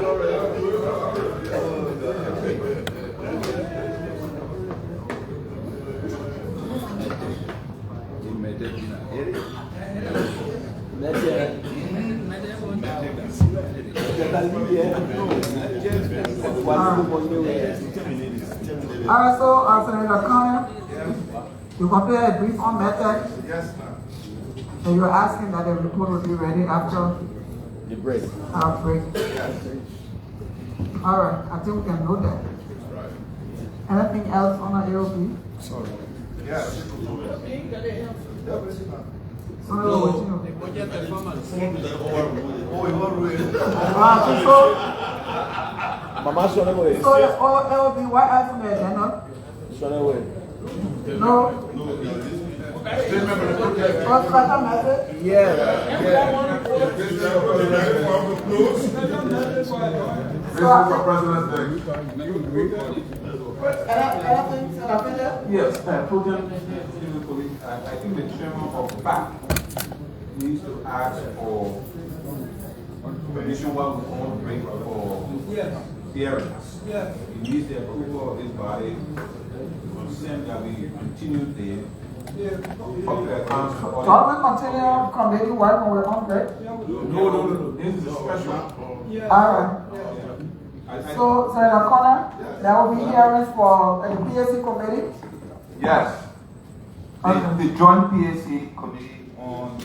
Alright, so Senator Connor, you prepared a brief on METEC. Yes, ma'am. And you're asking that the report will be ready after the break. Our break. Alright, I think we can know that. Anything else on our AOP? Sorry. Yes. So, the budget performance. Mama, so the AOP, why else on the agenda? No. What's special message? Yeah. Yes, Program, I think the chairman of PAC needs to ask for permission while we all bring for hearings. He needs the approval of this body to consent that we continue the public accounts. So we continue committee work when we're on break? No. This is a special. Alright. So, Senator Connor, there will be hearings for the PSC committee? Yes. The joint PSC committee on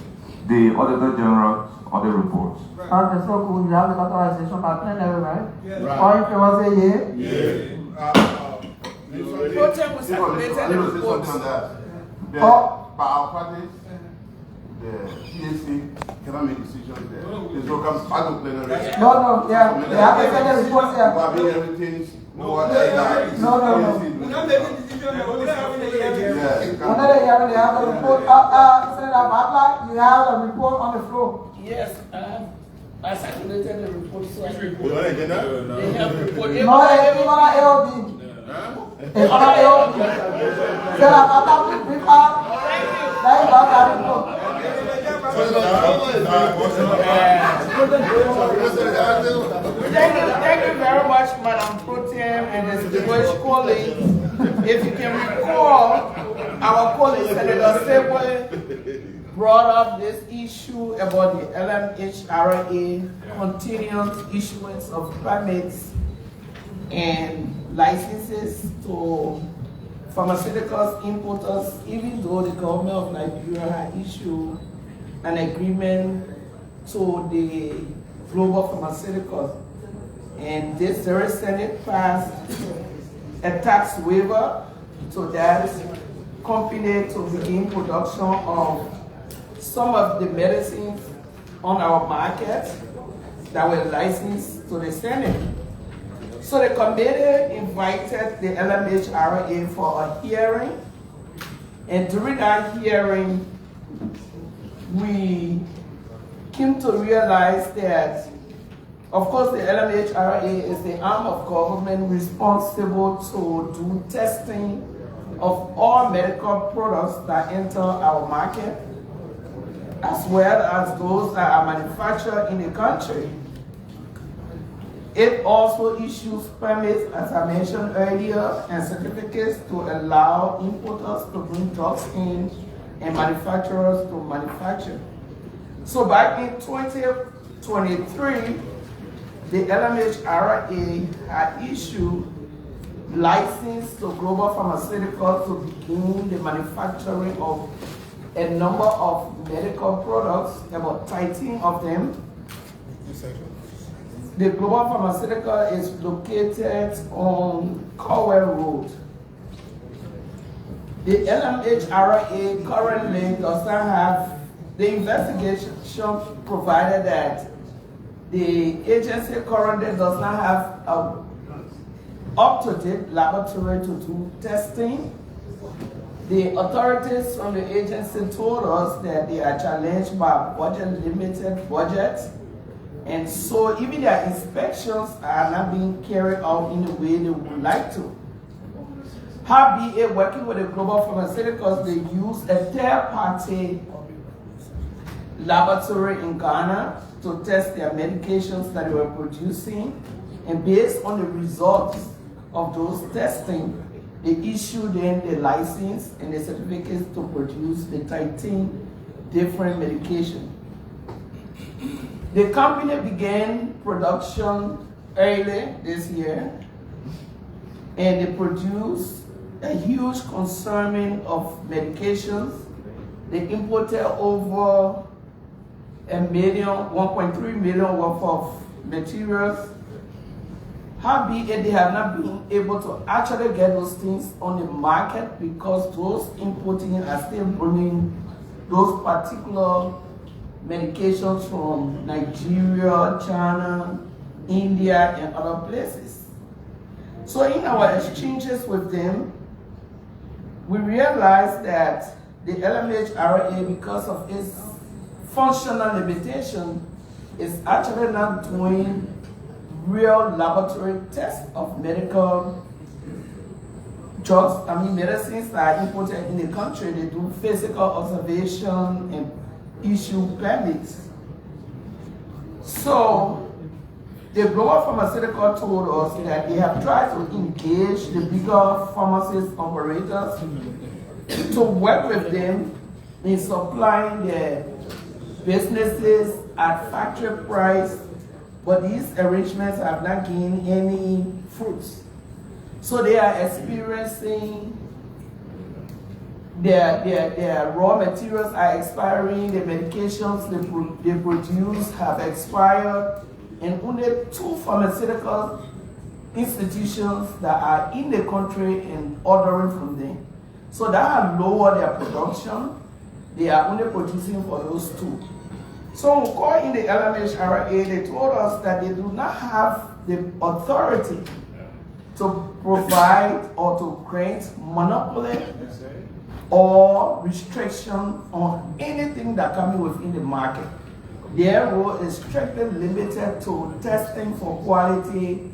the Auditor General's audit reports. Okay, so cool. You have the authorization by plenary, right? Right. Or if you want to say yeah? Project was circulated the reports. By our practice, the PSC cannot make decisions there. This will come back to plenary. No, yeah. They have to send the reports here. Everything. No. We're not making decisions. Under the hearing, they have a report. Senator Butler, you have a report on the floor. Yes, I circulated the report. So They have report. No, it's not AOB. Et on a eu, c'est la table qui pique up. Là, il va garder le coup. Thank you very much, Madam Pro Tem and distinguished colleagues. If you can recall, our colleague Senator Seboy brought up this issue about the LMHRA continuous issuance of permits and licenses to pharmaceuticals importers, even though the government of Liberia had issued an agreement to the global pharmaceuticals. And this very Senate passed a tax waiver to that company to begin production of some of the medicines on our market that were licensed to the Senate. So the committee invited the LMHRA for a hearing, and during that hearing, we came to realize that, of course, the LMHRA is the arm of government responsible to do testing of all medical products that enter our market, as well as those that are manufactured in the country. It also issues permits, as I mentioned earlier, and certificates to allow importers to bring drugs in and manufacturers to manufacture. So back in 2023, the LMHRA had issued license to global pharmaceuticals to begin the manufacturing of a number of medical products, about 13 of them. The global pharmaceutical is located on Cowell Road. The LMHRA currently does not have, the investigation provided that the agency currently does not have an up-to-date laboratory to do testing. The authorities from the agency told us that they are challenged by limited budget, and so even their inspections are not being carried out in the way they would like to. HBA, working with the global pharmaceuticals, they use a third-party laboratory in Ghana to test their medications that they were producing, and based on the results of those testing, they issue them the license and the certificates to produce the 13 different medications. The company began production early this year, and they produced a huge consignment of medications. They imported over 1.3 million worth of materials. Howbeit, they have not been able to actually get those things on the market because those importing are still bringing those particular medications from Nigeria, China, India, and other places. So in our exchanges with them, we realized that the LMHRA, because of its functional limitation, is actually not doing real laboratory tests of medical drugs, medicines that are imported in the country. They do physical observation and issue permits. So the global pharmaceutical told us that they have tried to engage the bigger pharmacist operators to work with them in supplying their businesses at factory price, but these arrangements have not gained any fruits. So they are experiencing their raw materials are expiring, the medications they produce have expired, and only 2 pharmaceutical institutions that are in the country and ordering from them. So that has lowered their production. They are only producing for those 2. So when we called in the LMHRA, they told us that they do not have the authority to provide or to create monopoly or restriction on anything that comes within the market. Their role is strictly limited to testing for quality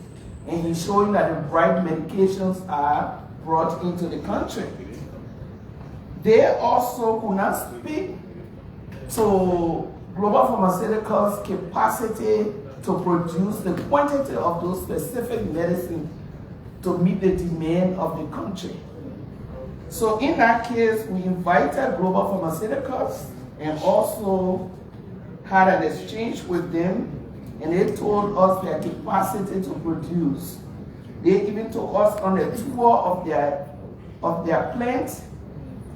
and ensuring that the right medications are brought into the country. They also could not speak to Global Pharmaceutical's capacity to produce the quantity of those specific medicines to meet the demand of the country. So in that case, we invited Global Pharmaceuticals and also had an exchange with them, and they told us their capacity to produce. They even took us on a tour of their plant,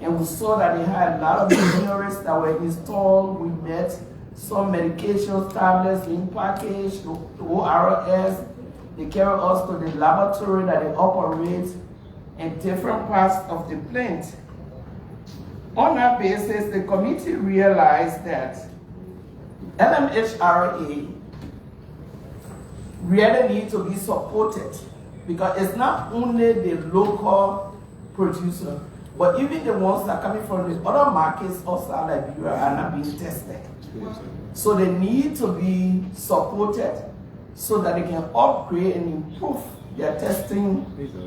and we saw that they had a lot of machineries that were installed. We met some medications, tablets being packaged, the ORS. They carry us to the laboratory that they operate in different parts of the plant. On that basis, the committee realized that LMHRA really needs to be supported, because it's not only the local producer, but even the ones that are coming from the other markets outside Liberia are not being tested. So they need to be supported so that they can upgrade and improve their testing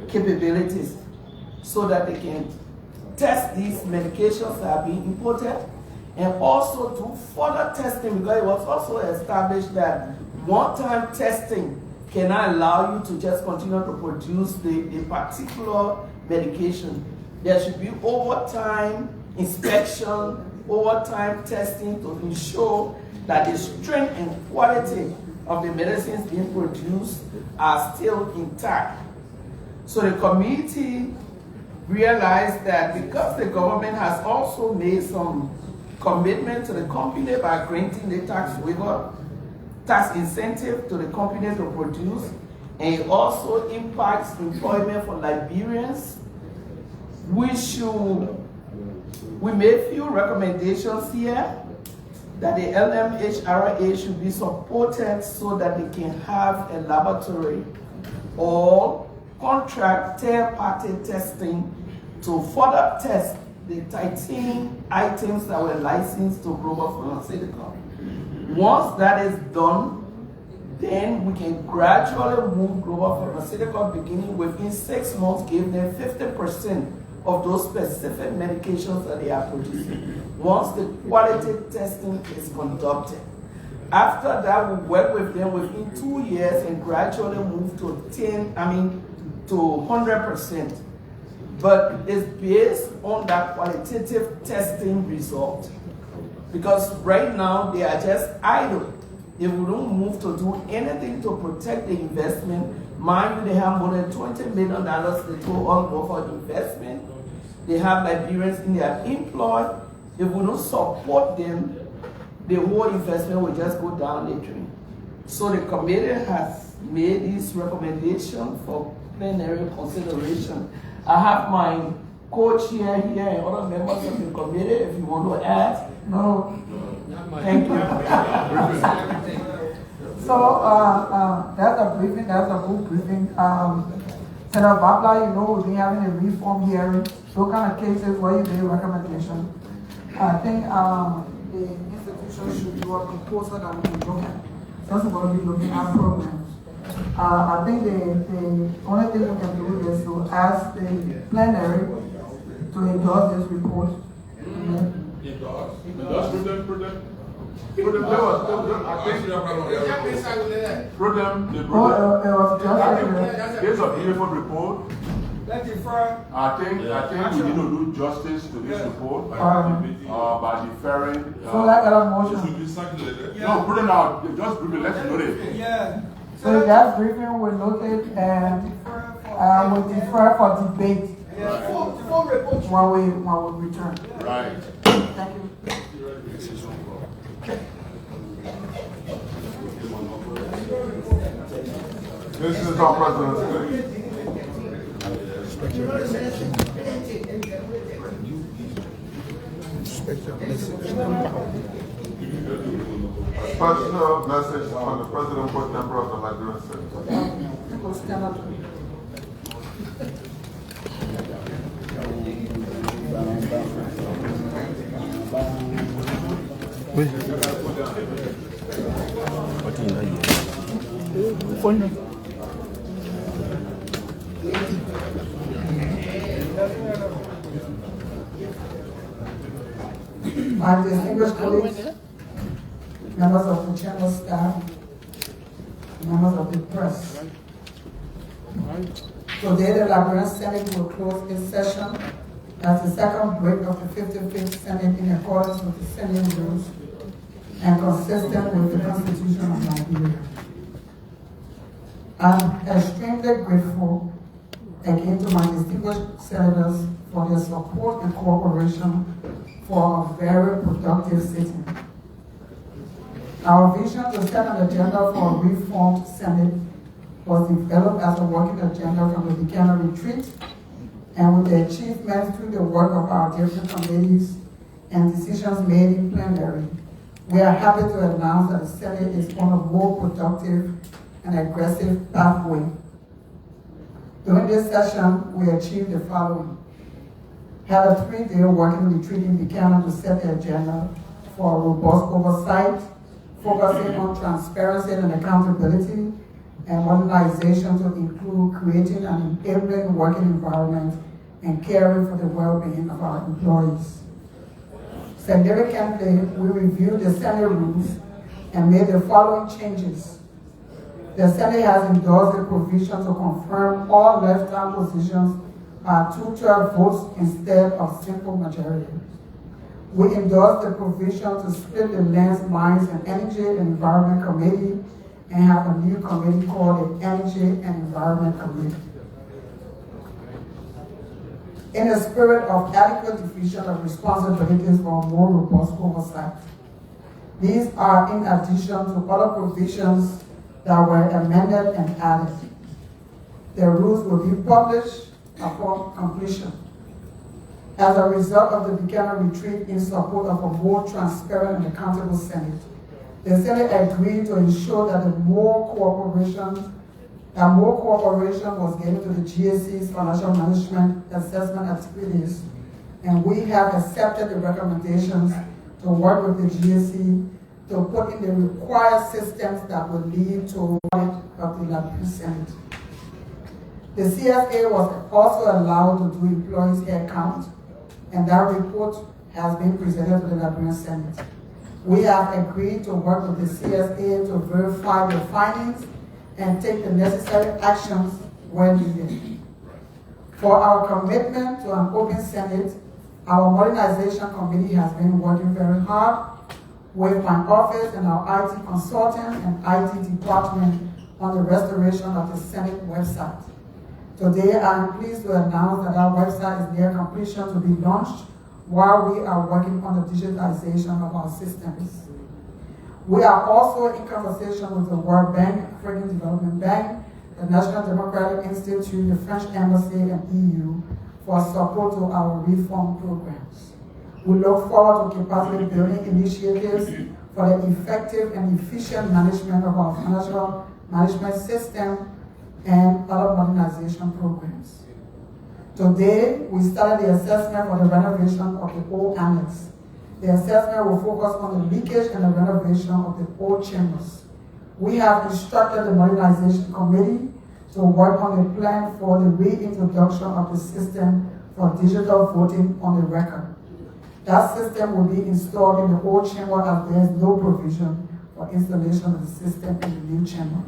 capabilities, so that they can test these medications that are being imported, and also do further testing, because it was also established that one-time testing cannot allow you to just continue to produce the particular medication. There should be overtime inspection, overtime testing to ensure that the strength and quality of the medicines being produced are still intact. So the committee realized that because the government has also made some commitment to the company by granting the tax waiver, tax incentive to the company to produce, and it also impacts employment for Liberians, we made few recommendations here that the LMHRA should be supported so that they can have a laboratory or contract third-party testing to further test the 13 items that were licensed to Global Pharmaceutical. Once that is done, then we can gradually move Global Pharmaceutical, beginning within 6 months, give them 50% of those specific medications that they are producing, once the quality testing is conducted. After that, we work with them within 2 years and gradually move to 100%. But it's based on that qualitative testing result. Because right now, they are just idle. If we don't move to do anything to protect the investment, mind you, they have more than $20 million they told us for investment. They have Liberians in their employ. If we don't support them, the whole investment will just go down the drain. So the committee has made this recommendation for plenary consideration. I have my co-chair here and other members of the committee if you want to add. No. Thank you. So that's a briefing, that's a good briefing. Senator Babla, you know, we've been having a reform hearing, those kind of cases where you make recommendation. I think the institution should do a proposal that we can look at. First of all, we're looking at programs. I think the only thing we can do is to ask the plenary to endorse this report. It's a beautiful report. I think we need to do justice to this report by deferring. So like a motion. No, put it out. Just briefly, let's note it. Yeah. So that briefing will note it and will defer for debate when we return. Right. Thank you. This is our president's special message from the President Pro Tempore of the Liberian Senate. My distinguished colleagues, members of the chamber staff, members of the press. Today, the Liberian Senate will close its session as the second break of the 55th Senate in accordance with the Senate rules and consistent with the Constitution of Liberia. I'm extremely grateful again to my distinguished senators for their support and cooperation for a very productive sitting. Our vision to set an agenda for a reformed Senate was developed as a working agenda from the Buchanan retreat, and with the achievements through the work of our different committees and decisions made in plenary, we are happy to announce that the Senate is on a more productive and aggressive pathway. During this session, we achieved the following. Had a 3-day working retreat in Buchanan to set the agenda for robust oversight, focusing on transparency and accountability, and modernization to include creating an enabling working environment and caring for the well-being of our employees. Significantly, we reviewed the Senate rules and made the following changes. The Senate has endorsed the provision to confirm all left-hand positions by 2/3 votes instead of simple majority. We endorsed the provision to split the Lands, Mines, and Energy and Environment Committee and have a new committee called the Energy and Environment Committee. In a spirit of adequate division of responsibilities for more robust oversight. These are in addition to other provisions that were amended and added. The rules will be published upon completion. As a result of the Buchanan retreat in support of a more transparent and accountable Senate, the Senate agreed to ensure that more cooperation was given to the GSC's financial management assessment activities, and we have accepted the recommendations to work with the GSC to put in the required systems that will lead to audit of the Liberian Senate. The CSA was also allowed to do employees' head count, and that report has been presented to the Liberian Senate. We have agreed to work with the CSA to verify the findings and take the necessary actions when needed. For our commitment to an open Senate, our modernization committee has been working very hard with my office and our IT consultant and IT department on the restoration of the Senate website. Today, I am pleased to announce that our website is near completion to be launched while we are working on the digitization of our systems. We are also in conversation with the World Bank, African Development Bank, the National Democratic Institute, the French Embassy, and EU for support to our reform programs. We look forward to capacity building initiatives for the effective and efficient management of our financial management system and other modernization programs. Today, we started the assessment for the renovation of the old annex. The assessment will focus on the leakage and the renovation of the old chambers. We have instructed the Modernization Committee to work on a plan for the reintroduction of the system for digital voting on the record. That system will be installed in the old chamber as there is no provision for installation of the system in the new chamber.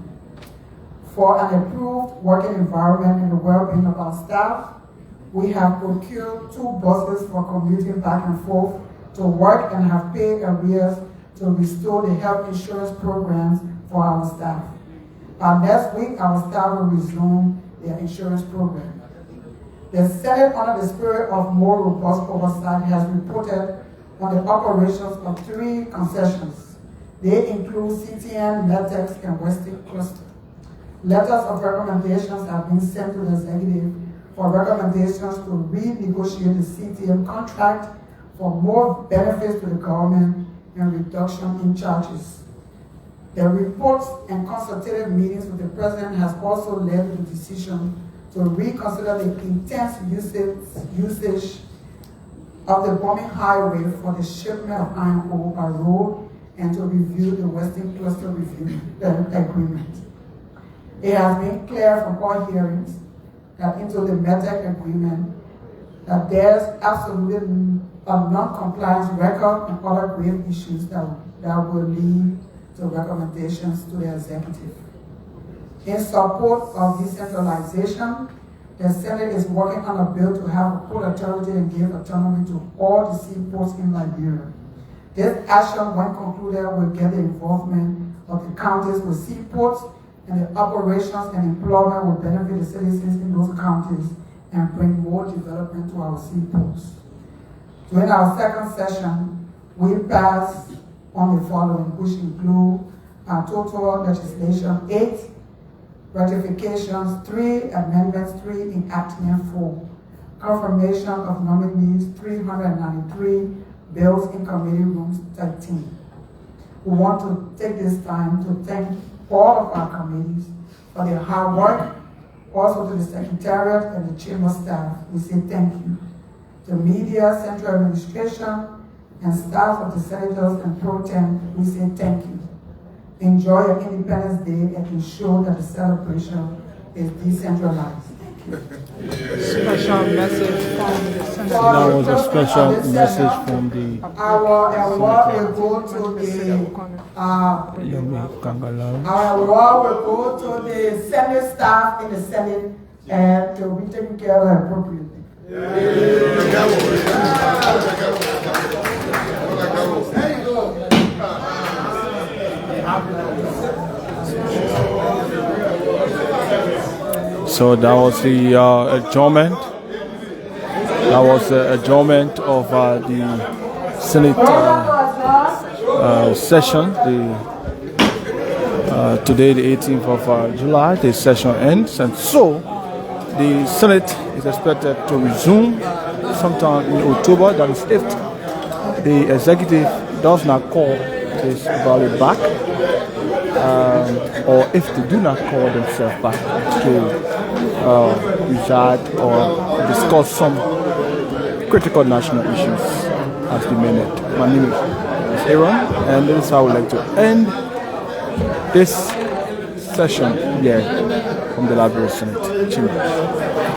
For an improved working environment and the well-being of our staff, we have procured 2 buses for commuting back and forth to work and have paid arrears to restore the health insurance programs for our staff. By next week, our staff will resume their insurance program. The Senate, under the spirit of more robust oversight, has reported on the operations of 3 concessions. They include CTN, Metex, and Western Cluster. Letters of recommendations have been sent to the executive for recommendations to renegotiate the CTN contract for more benefits to the government and reduction in charges. The reports and consultative meetings with the President has also led to the decision to reconsider the intense usage of the Bombing Highway for the shipment of iron ore by road and to review the Western Cluster Review Agreement. It has been clear from all hearings that into the METEC agreement that there's absolutely a non-compliance record and other grave issues that will lead to recommendations to the executive. In support of decentralization, the Senate is working on a bill to have a port authority and give autonomy to all the seaports in Liberia. This action, when concluded, will get the involvement of the counties with seaports, and the operations and employment will benefit the citizens in those counties and bring more development to our seaports. During our second session, we passed on the following, which include total legislation 8, ratifications 3, amendments 3, enactment 4, confirmation of nominees 393, bills in committee rooms 13. We want to take this time to thank all of our committees for their hard work, also to the Secretariat and the Chamber staff. We say thank you. The media, Central Administration, and staff of the Senators and Pro Tem, we say thank you. Enjoy your Independence Day and ensure that the celebration is decentralized. Special message from the Senate. That was a special message from the our award will go to the our award will go to the Senate staff in the Senate and to be taken care of appropriately. So that was the adjournment. That was the adjournment of the Senate session. Today, the 18th of July, the session ends, and so the Senate is expected to resume sometime in October. That is if the executive does not call this body back, or if they do not call themselves back to reside or discuss some critical national issues as demanded. My name is Aaron, and this is how I would like to end this session here from the Liberia Senate Chamber.